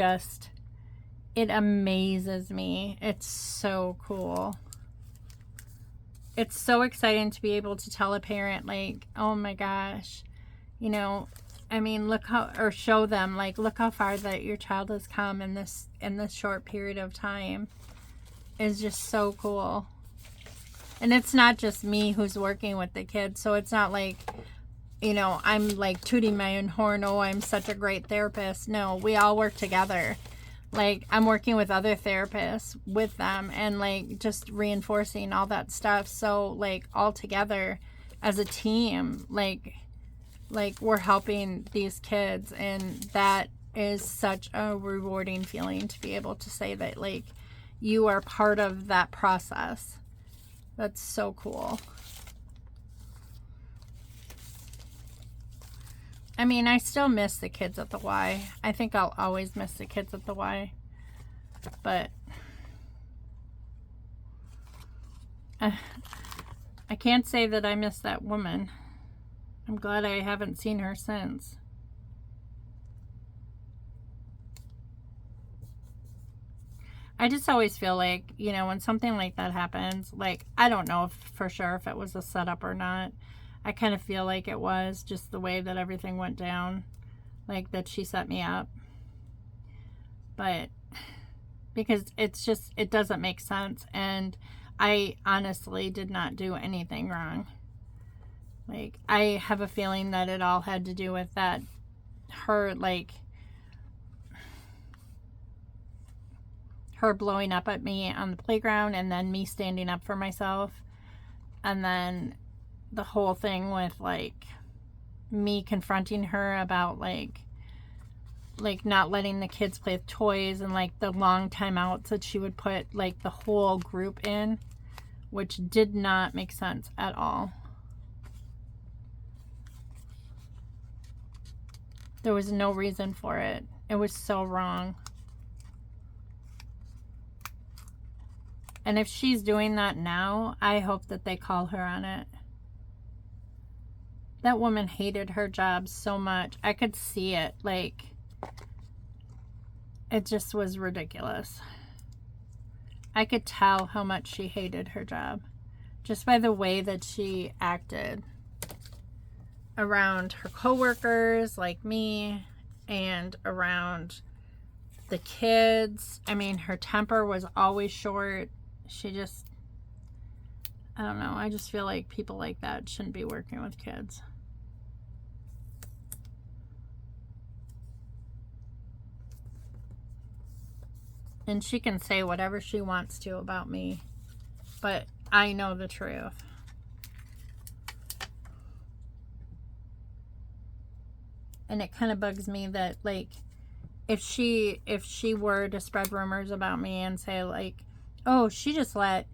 amazes me. It's so cool. It's so exciting to be able to tell a parent, like, oh my gosh, you know, I mean, look how, or show them, like, look how far that your child has come in this short period of time. Is just so cool. And it's not just me who's working with the kids, so it's not like, you know, I'm like tooting my own horn, oh, I'm such a great therapist. No, we all work together. Like, I'm working with other therapists with them, and like just reinforcing all that stuff. So like all together as a team, like we're helping these kids, and that is such a rewarding feeling to be able to say that, like, you are part of that process. That's so cool. I mean, I still miss the kids at the Y. I think I'll always miss the kids at the Y. But I can't say that I miss that woman. I'm glad I haven't seen her since. I just always feel like, you know, when something like that happens, like, I don't know if, for sure if it was a setup or not. I kind of feel like it was, just the way that everything went down, like that she set me up. But because it's just, it doesn't make sense, and I honestly did not do anything wrong. Like, I have a feeling that it all had to do with that, her, like, her blowing up at me on the playground, and then me standing up for myself, and then the whole thing with, like, me confronting her about, like not letting the kids play with toys, and like the long timeouts that she would put like the whole group in, which did not make sense at all. There was no reason for it. It was so wrong. And if she's doing that now, I hope that they call her on it. That woman hated her job so much. I could see it. Like, it just was ridiculous. I could tell how much she hated her job just by the way that she acted around her coworkers like me, and around the kids. I mean, her temper was always short. She just, I don't know. I just feel like people like that shouldn't be working with kids. And she can say whatever she wants to about me, but I know the truth. And it kind of bugs me that, like, if she were to spread rumors about me and say, like, oh, she just let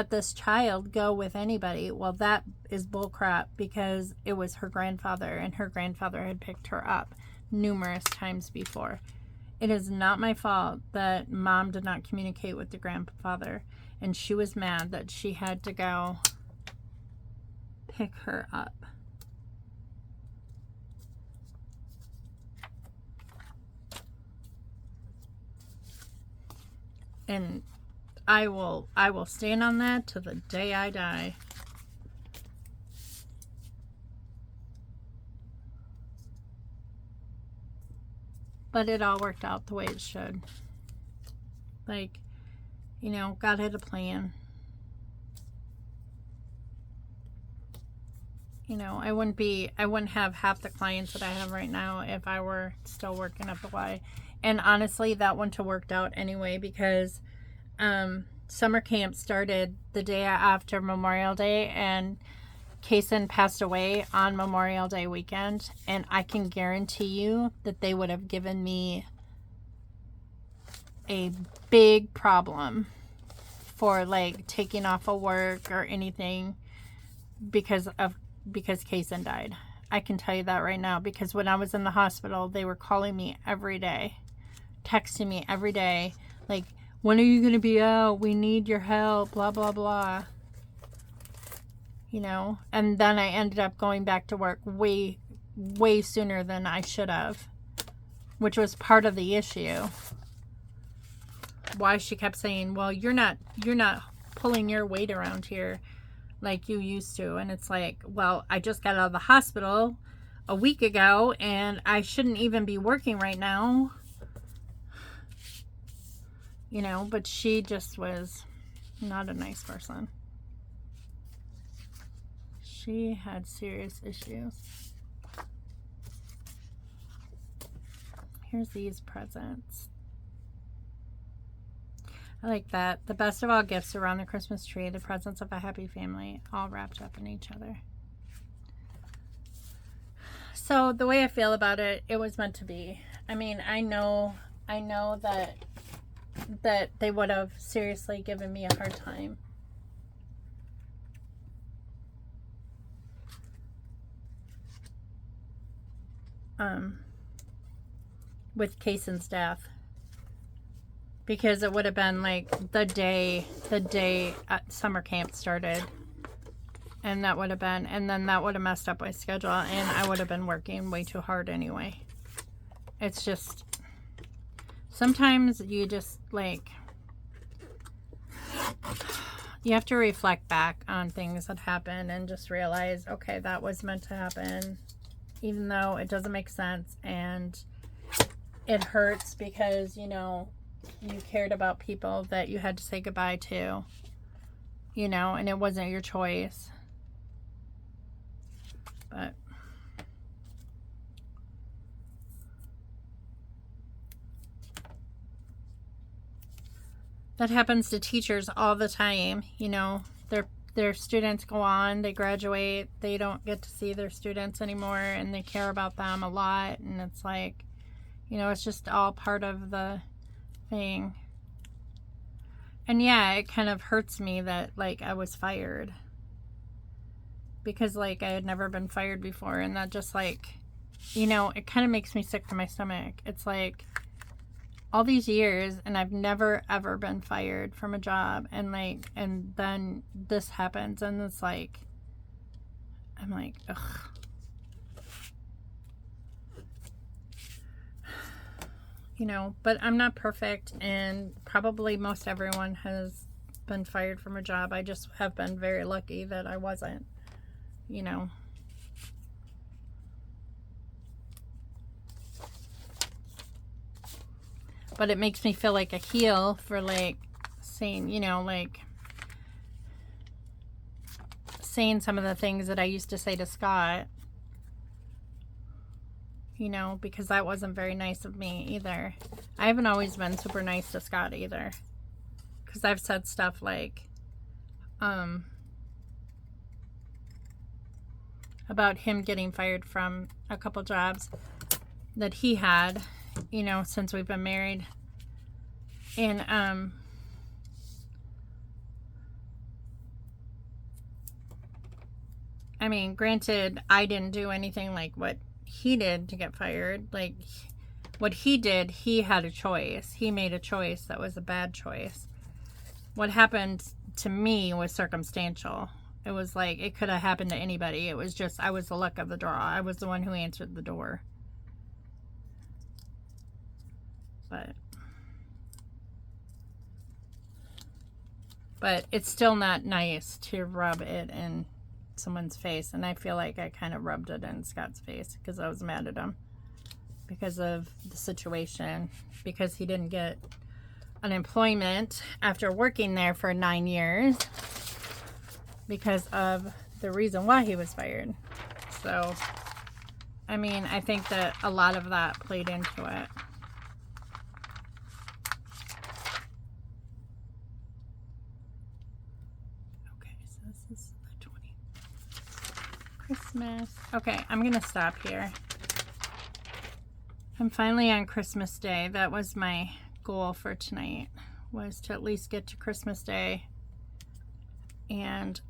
this child go with anybody. Well, that is bullcrap, because it was her grandfather, and her grandfather had picked her up numerous times before. It is not my fault that mom did not communicate with the grandfather, and she was mad that she had to go pick her up. And I will stand on that till the day I die. But it all worked out the way it should. Like, you know, God had a plan. You know, I wouldn't have half the clients that I have right now if I were still working at the Y. And honestly, that wouldn't have worked out anyway, because summer camp started the day after Memorial Day, and Kaysen passed away on Memorial Day weekend, and I can guarantee you that they would have given me a big problem for, like, taking off of work or anything because Kaysen died. I can tell you that right now, because when I was in the hospital, they were calling me every day, texting me every day, like, when are you going to be out? We need your help, blah, blah, blah. You know, and then I ended up going back to work way sooner than I should have, which was part of the issue. Why she kept saying, well, you're not pulling your weight around here like you used to. And it's like, well, I just got out of the hospital a week ago, and I shouldn't even be working right now. You know, but she just was not a nice person. She had serious issues. Here's these presents. I like that. The best of all gifts around the Christmas tree, the presents of a happy family, all wrapped up in each other. So the way I feel about it, it was meant to be. I mean, I know that they would have seriously given me a hard time. With Kaysen's death, because it would have been like the day summer camp started, and that would have been, and then that would have messed up my schedule, and I would have been working way too hard anyway. It's just, sometimes you just, like, you have to reflect back on things that happen and just realize, okay, that was meant to happen, even though it doesn't make sense, and it hurts because, you know, you cared about people that you had to say goodbye to, you know, and it wasn't your choice. But that happens to teachers all the time. You know, their students go on, they graduate, they don't get to see their students anymore, and they care about them a lot, and it's like, you know, it's just all part of the thing. And yeah, it kind of hurts me that, like, I was fired, because, like, I had never been fired before, and that just, like, you know, it kind of makes me sick to my stomach. It's like, all these years, and I've never ever been fired from a job, and, like, and then this happens, and it's like, I'm like, ugh. You know, but I'm not perfect, and probably most everyone has been fired from a job. I just have been very lucky that I wasn't, you know. But it makes me feel like a heel for, like, saying, you know, like, saying some of the things that I used to say to Scott. You know, because that wasn't very nice of me either. I haven't always been super nice to Scott either. Because I've said stuff like, about him getting fired from a couple jobs that he had, you know, since we've been married. And I mean, granted, I didn't do anything like what he did to get fired. Like, what he did, he had a choice. He made a choice that was a bad choice. What happened to me was circumstantial. It was like, it could have happened to anybody. It was just, I was the luck of the draw. I was the one who answered the door. But it's still not nice to rub it in someone's face. And I feel like I kind of rubbed it in Scott's face because I was mad at him because of the situation, because he didn't get unemployment after working there for 9 years because of the reason why he was fired. So, I mean, I think that a lot of that played into it. Okay, so this is the 20th. Christmas. Okay, I'm going to stop here. I'm finally on Christmas Day. That was my goal for tonight, was to at least get to Christmas Day. And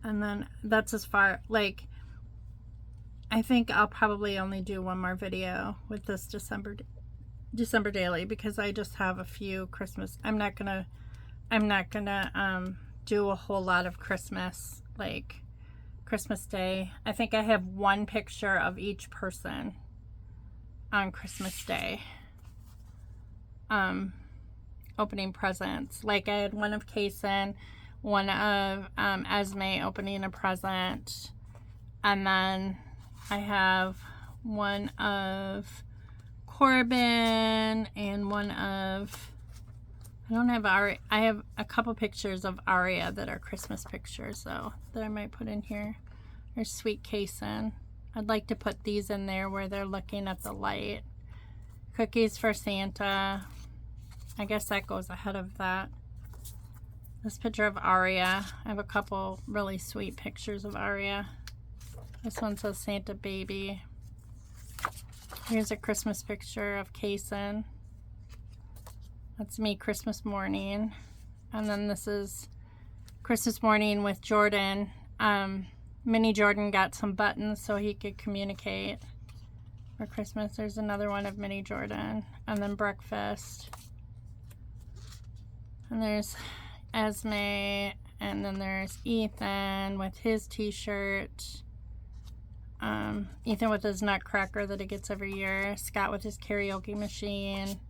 then that's as far, like, I think I'll probably only do one more video with this December daily, because I just have a few Christmas. I'm not gonna do a whole lot of Christmas, like Christmas Day. I think I have one picture of each person on Christmas Day, opening presents. Like, I had one of Kason, one of Esme opening a present, and then I have one of Corbin and one of, I don't have Aria. I have a couple pictures of Aria that are Christmas pictures, though, that I might put in here. There's Sweet Kason. I'd like to put these in there where they're looking at the light. Cookies for Santa. I guess that goes ahead of that. This picture of Aria. I have a couple really sweet pictures of Aria. This one says Santa Baby. Here's a Christmas picture of Kason. That's me Christmas morning. And then this is Christmas morning with Jordan. Mini Jordan got some buttons so he could communicate for Christmas. There's another one of Mini Jordan. And then breakfast. And there's Esme. And then there's Ethan with his t-shirt. Ethan with his nutcracker that he gets every year. Scott with his karaoke machine.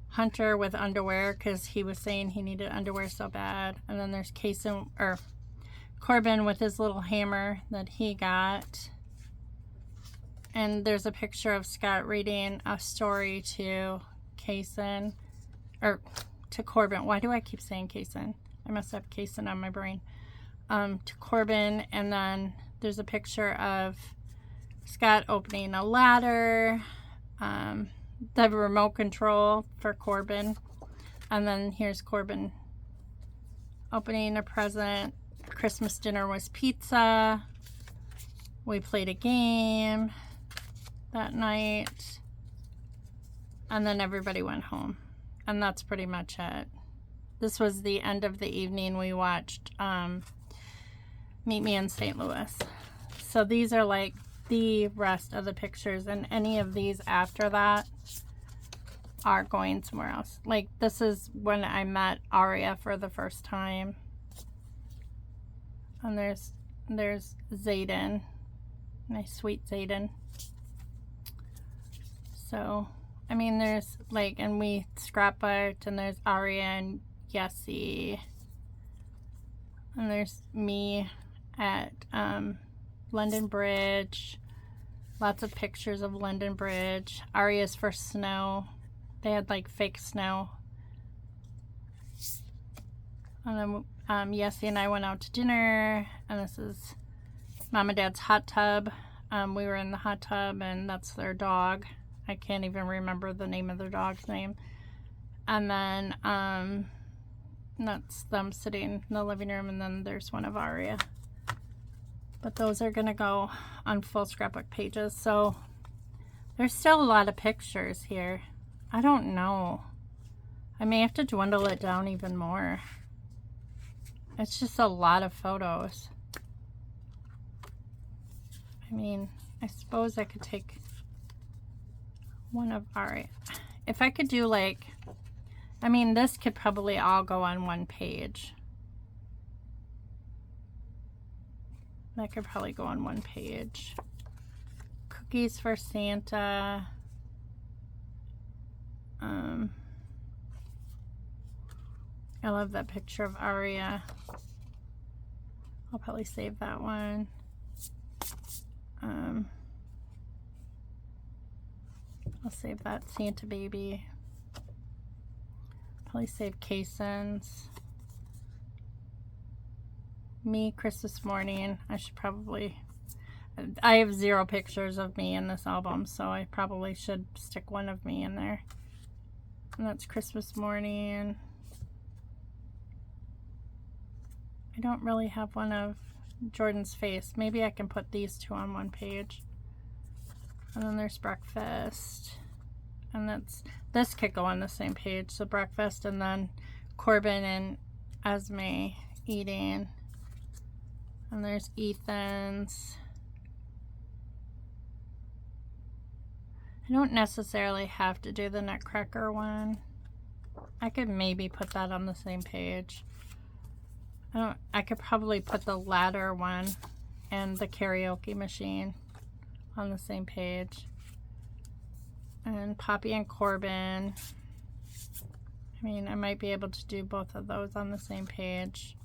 Hunter with underwear because he was saying he needed underwear so bad. And then there's Corbin with his little hammer that he got. And there's a picture of Scott reading a story to Kason, or to Corbin. Why do I keep saying Kason? I must have Kason on my brain. To Corbin, and then there's a picture of Scott opening a ladder, the remote control for Corbin, and then here's Corbin opening a present. Christmas dinner was pizza. We played a game that night, and then everybody went home, and that's pretty much it. This was the end of the evening. We watched Meet Me in St. Louis. So these are like the rest of the pictures, and any of these after that are going somewhere else. Like, this is when I met Aria for the first time. And there's Zayden, nice sweet Zayden. So, I mean, there's like, and we scrapbooked, and there's Aria and Yessie. And there's me at London Bridge. Lots of pictures of London Bridge. Aria's first snow. They had like fake snow. And then Yessie and I went out to dinner. And this is Mom and Dad's hot tub. We were in the hot tub, and that's their dog. I can't even remember the name of their dog's name. And then And that's them sitting in the living room, and then there's one of Aria. But those are gonna go on full scrapbook pages. So there's still a lot of pictures here. I don't know. I may have to dwindle it down even more. It's just a lot of photos. I mean, I suppose I could take one of Aria. If I could do like, I mean, this could probably all go on one page. That could probably go on one page. Cookies for Santa. I love that picture of Aria. I'll probably save that one. I'll save that Santa baby. Probably save Kason's. Me, Christmas morning. I should probably... I have 0 pictures of me in this album, so I probably should stick one of me in there. And that's Christmas morning. I don't really have one of Jordan's face. Maybe I can put these 2 on one page. And then there's breakfast. And this could go on the same page. So breakfast, and then Corbin and Esme eating. And there's Ethan's. I don't necessarily have to do the Nutcracker one. I could maybe put that on the same page. I could probably put the ladder one and the karaoke machine on the same page. And Poppy and Corbin. I mean, I might be able to do both of those on the same page.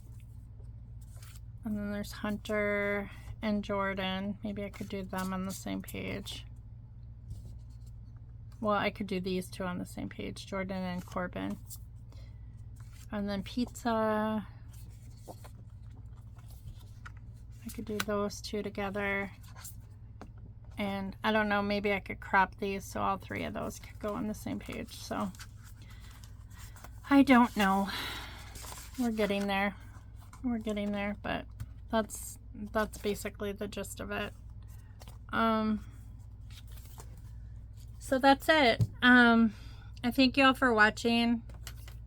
And then there's Hunter and Jordan. Maybe I could do them on the same page. Well, I could do these 2 on the same page, Jordan and Corbin. And then pizza. I could do those 2 together. And I don't know, maybe I could crop these so all 3 of those could go on the same page. So I don't know. We're getting there. We're getting there, but that's basically the gist of it. So that's it. I thank you all for watching.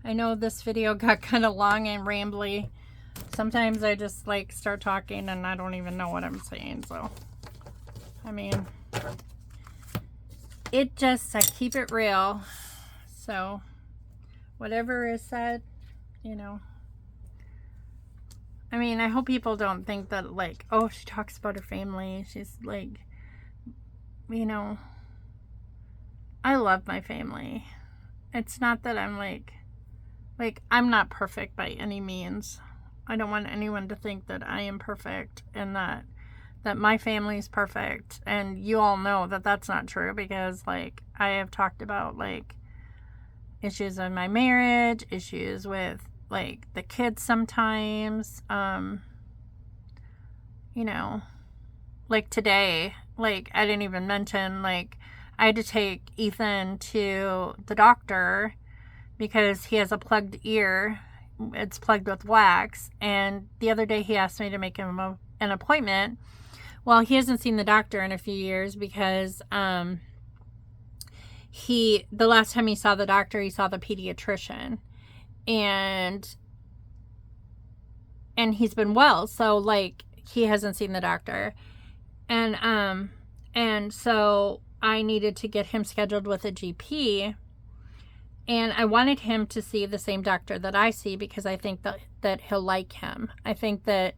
I know this video got kind of long and rambly. Sometimes I just like start talking and I don't even know what I'm saying. So, I mean, I keep it real. So, whatever is said, you know. I mean, I hope people don't think that, like, oh, she talks about her family. She's like, you know, I love my family. It's not that I'm like, I'm not perfect by any means. I don't want anyone to think that I am perfect and that my family is perfect. And you all know that that's not true, because, like, I have talked about, like, issues in my marriage, issues with, like, the kids sometimes, you know, like today, like, I didn't even mention, like, I had to take Ethan to the doctor because he has a plugged ear. It's plugged with wax. And the other day he asked me to make him an appointment. Well, he hasn't seen the doctor in a few years because, the last time he saw the doctor, he saw the pediatrician. And he's been well, so, like, he hasn't seen the doctor. And so I needed to get him scheduled with a GP, and I wanted him to see the same doctor that I see because I think that he'll like him. I think that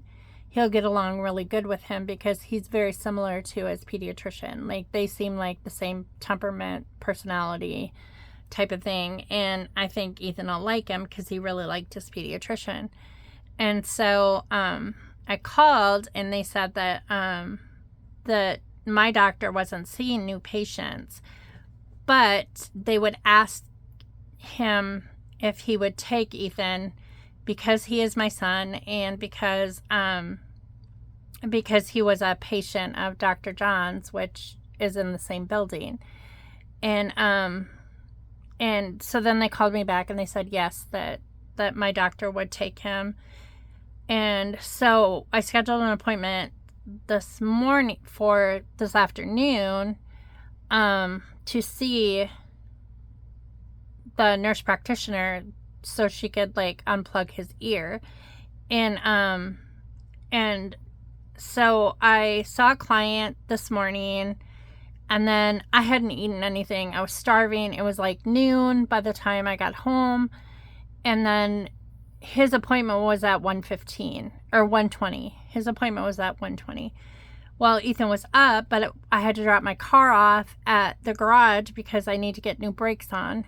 he'll get along really good with him because he's very similar to his pediatrician. Like, they seem like the same temperament, personality type of thing. And I think Ethan will like him because he really liked his pediatrician. And so I called, and they said that that my doctor wasn't seeing new patients, but they would ask him if he would take Ethan because he is my son, and because he was a patient of Dr. John's, which is in the same building. And so then they called me back and they said yes, that that my doctor would take him. And so I scheduled an appointment this afternoon, to see the nurse practitioner so she could like unplug his ear. And so I saw a client this morning, and then I hadn't eaten anything. I was starving. It was like noon by the time I got home. And then his appointment was at 1:15 or 1:20. His appointment was at 1:20. Well, Ethan was up, but I had to drop my car off at the garage because I need to get new brakes on.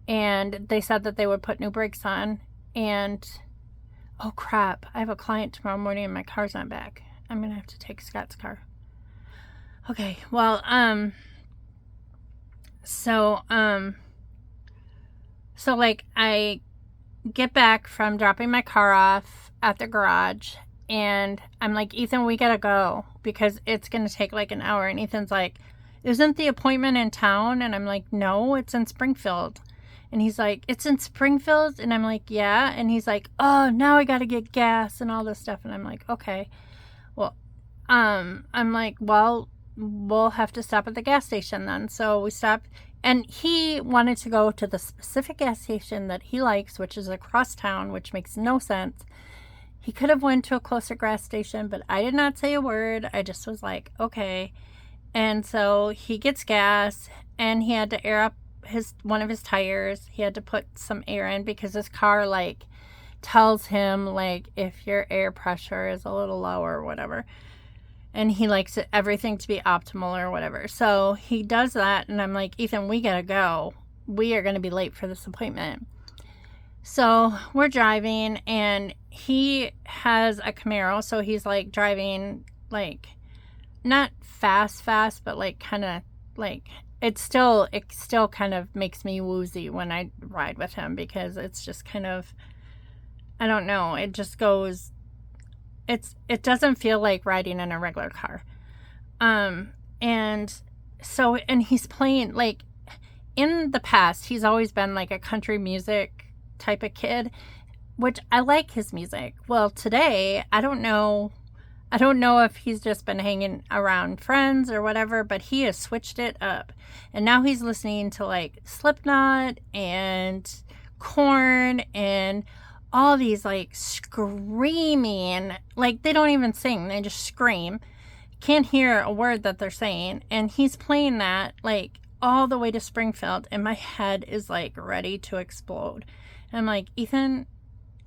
And they said that they would put new brakes on. And, oh crap, I have a client tomorrow morning and my car's not back. I'm going to have to take Scott's car. Okay, well, so like I get back from dropping my car off at the garage, and I'm like, Ethan, we gotta go because it's gonna take like an hour. And Ethan's like, isn't the appointment in town? And I'm like, no, it's in Springfield. And he's like, it's in Springfield? And I'm like, yeah. And he's like, oh, now I gotta get gas and all this stuff. And I'm like, okay. Well, I'm like, well, we'll have to stop at the gas station then. So we stopped, and he wanted to go to the specific gas station that he likes, which is across town, which makes no sense. He could have went to a closer gas station, but I did not say a word. I just was like, okay. And so he gets gas, and he had to air up one of his tires. He had to put some air in because his car like tells him like if your air pressure is a little low or whatever. And he likes everything to be optimal or whatever. So he does that, and I'm like, Ethan, we gotta go. We are gonna be late for this appointment. So we're driving, and he has a Camaro, so he's like driving like not fast, but like kind of like it still kind of makes me woozy when I ride with him because it's just kind of, I don't know, it just goes, it doesn't feel like riding in a regular car. And he's playing, like, in the past, he's always been like a country music type of kid, which I like his music. Well, today, I don't know if he's just been hanging around friends or whatever, but he has switched it up. And now he's listening to like Slipknot and Korn and all these like screaming, like they don't even sing, they just scream. Can't hear a word that they're saying. And he's playing that like all the way to Springfield, and my head is like ready to explode. And I'm like, Ethan,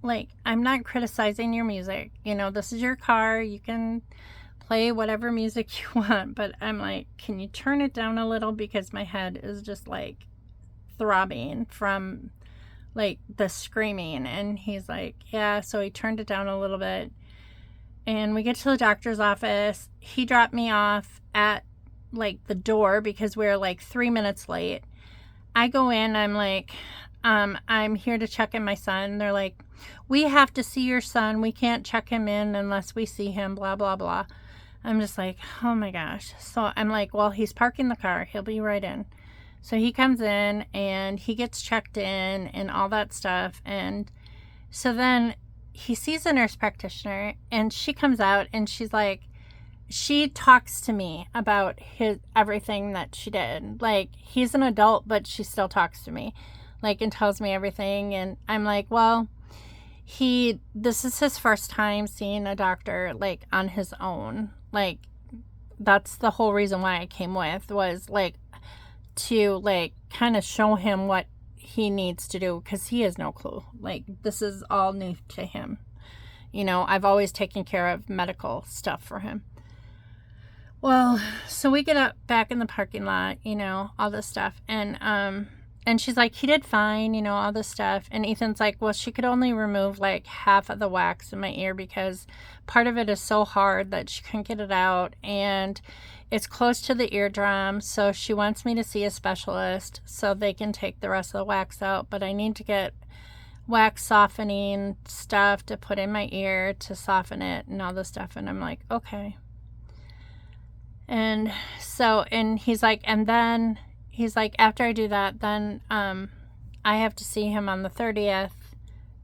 like, I'm not criticizing your music. You know, this is your car. You can play whatever music you want. But I'm like, can you turn it down a little? Because my head is just, like, throbbing from, like, the screaming. And he's like, yeah. So he turned it down a little bit. And we get to the doctor's office. He dropped me off at, like, the door because we were, like, 3 minutes late. I go in. I'm like, I'm here to check in my son. They're like, we have to see your son. We can't check him in unless we see him, blah, blah, blah. I'm just like, oh my gosh. So I'm like, well, he's parking the car. He'll be right in. So he comes in and he gets checked in and all that stuff. And so then he sees a nurse practitioner, and she comes out and she's like, she talks to me about everything that she did. Like, he's an adult, but she still talks to me, like, and tells me everything. And I'm like, well, this is his first time seeing a doctor, like, on his own. Like, that's the whole reason why I came with, was, like, to, like, kind of show him what he needs to do, because he has no clue. Like, this is all new to him. You know, I've always taken care of medical stuff for him. Well, so we get up back in the parking lot, you know, all this stuff. And she's like, he did fine, you know, all this stuff. And Ethan's like, well, she could only remove like half of the wax in my ear because part of it is so hard that she couldn't get it out. And it's close to the eardrum. So she wants me to see a specialist so they can take the rest of the wax out. But I need to get wax softening stuff to put in my ear to soften it and all this stuff. And I'm like, okay. And so, and he's like, after I do that, then I have to see him on the 30th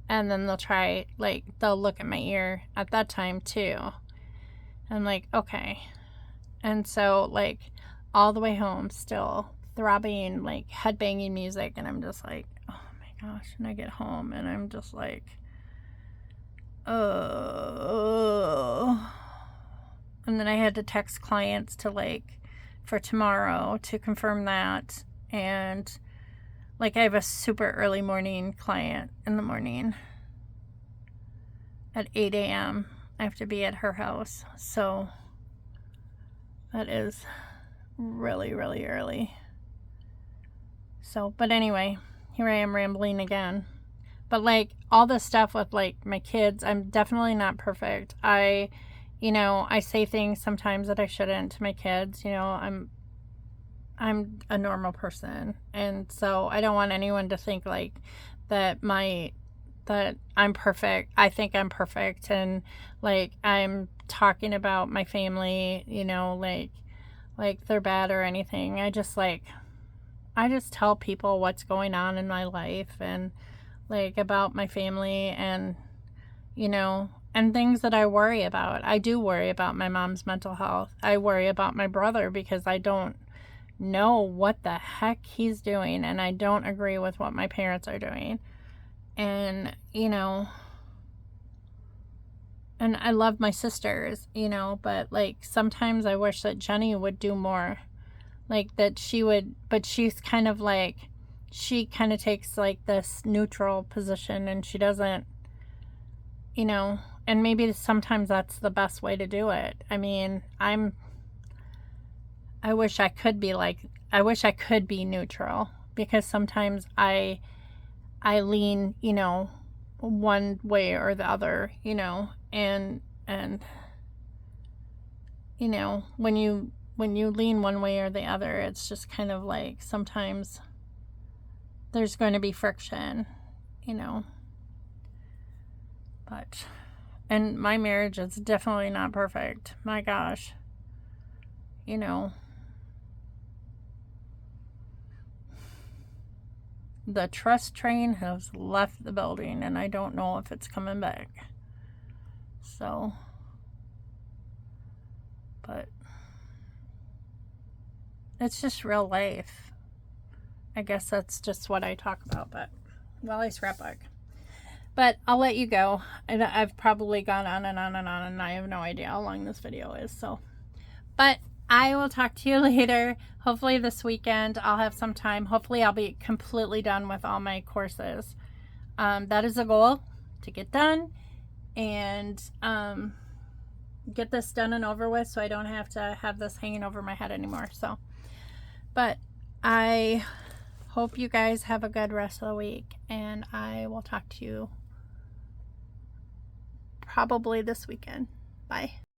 And then they'll look at my ear at that time too. I'm like, okay. And so, like, all the way home, still throbbing, like, headbanging music. And I'm just like, oh my gosh. And I get home and I'm just like, oh. And then I had to text clients to, like, for tomorrow to confirm that. And, like, I have a super early morning client in the morning at 8 a.m. I have to be at her house. So that is really, really early. So, but anyway, here I am rambling again. But, like, all this stuff with, like, my kids, I'm definitely not perfect. I say things sometimes that I shouldn't to my kids. I'm a normal person. And so I don't want anyone to think, like, that I'm perfect. I think I'm perfect. And, like, I'm talking about my family, like they're bad or anything. I just tell people what's going on in my life and, like, about my family and, and things that I worry about. I do worry about my mom's mental health. I worry about my brother because I don't know what the heck he's doing, and I don't agree with what my parents are doing. And, and I love my sisters, but, like, sometimes I wish that Jenny would do more. Like, that she would, but she's kind of like, she kind of takes, like, this neutral position, and she doesn't, and maybe sometimes that's the best way to do it. I mean, I wish I could be neutral, because sometimes I lean, one way or the other, and when you lean one way or the other, it's just kind of like sometimes there's going to be friction, but, and my marriage is definitely not perfect. My gosh, the trust train has left the building, and I don't know if it's coming back. So, but it's just real life. I guess that's just what I talk about, but Wally Scrapbook. But I'll let you go. I've probably gone on and on and on, and I have no idea how long this video is. So, but I will talk to you later. Hopefully this weekend I'll have some time. Hopefully I'll be completely done with all my courses. That is a goal, to get done and get this done and over with, so I don't have to have this hanging over my head anymore. So, but I hope you guys have a good rest of the week, and I will talk to you probably this weekend. Bye.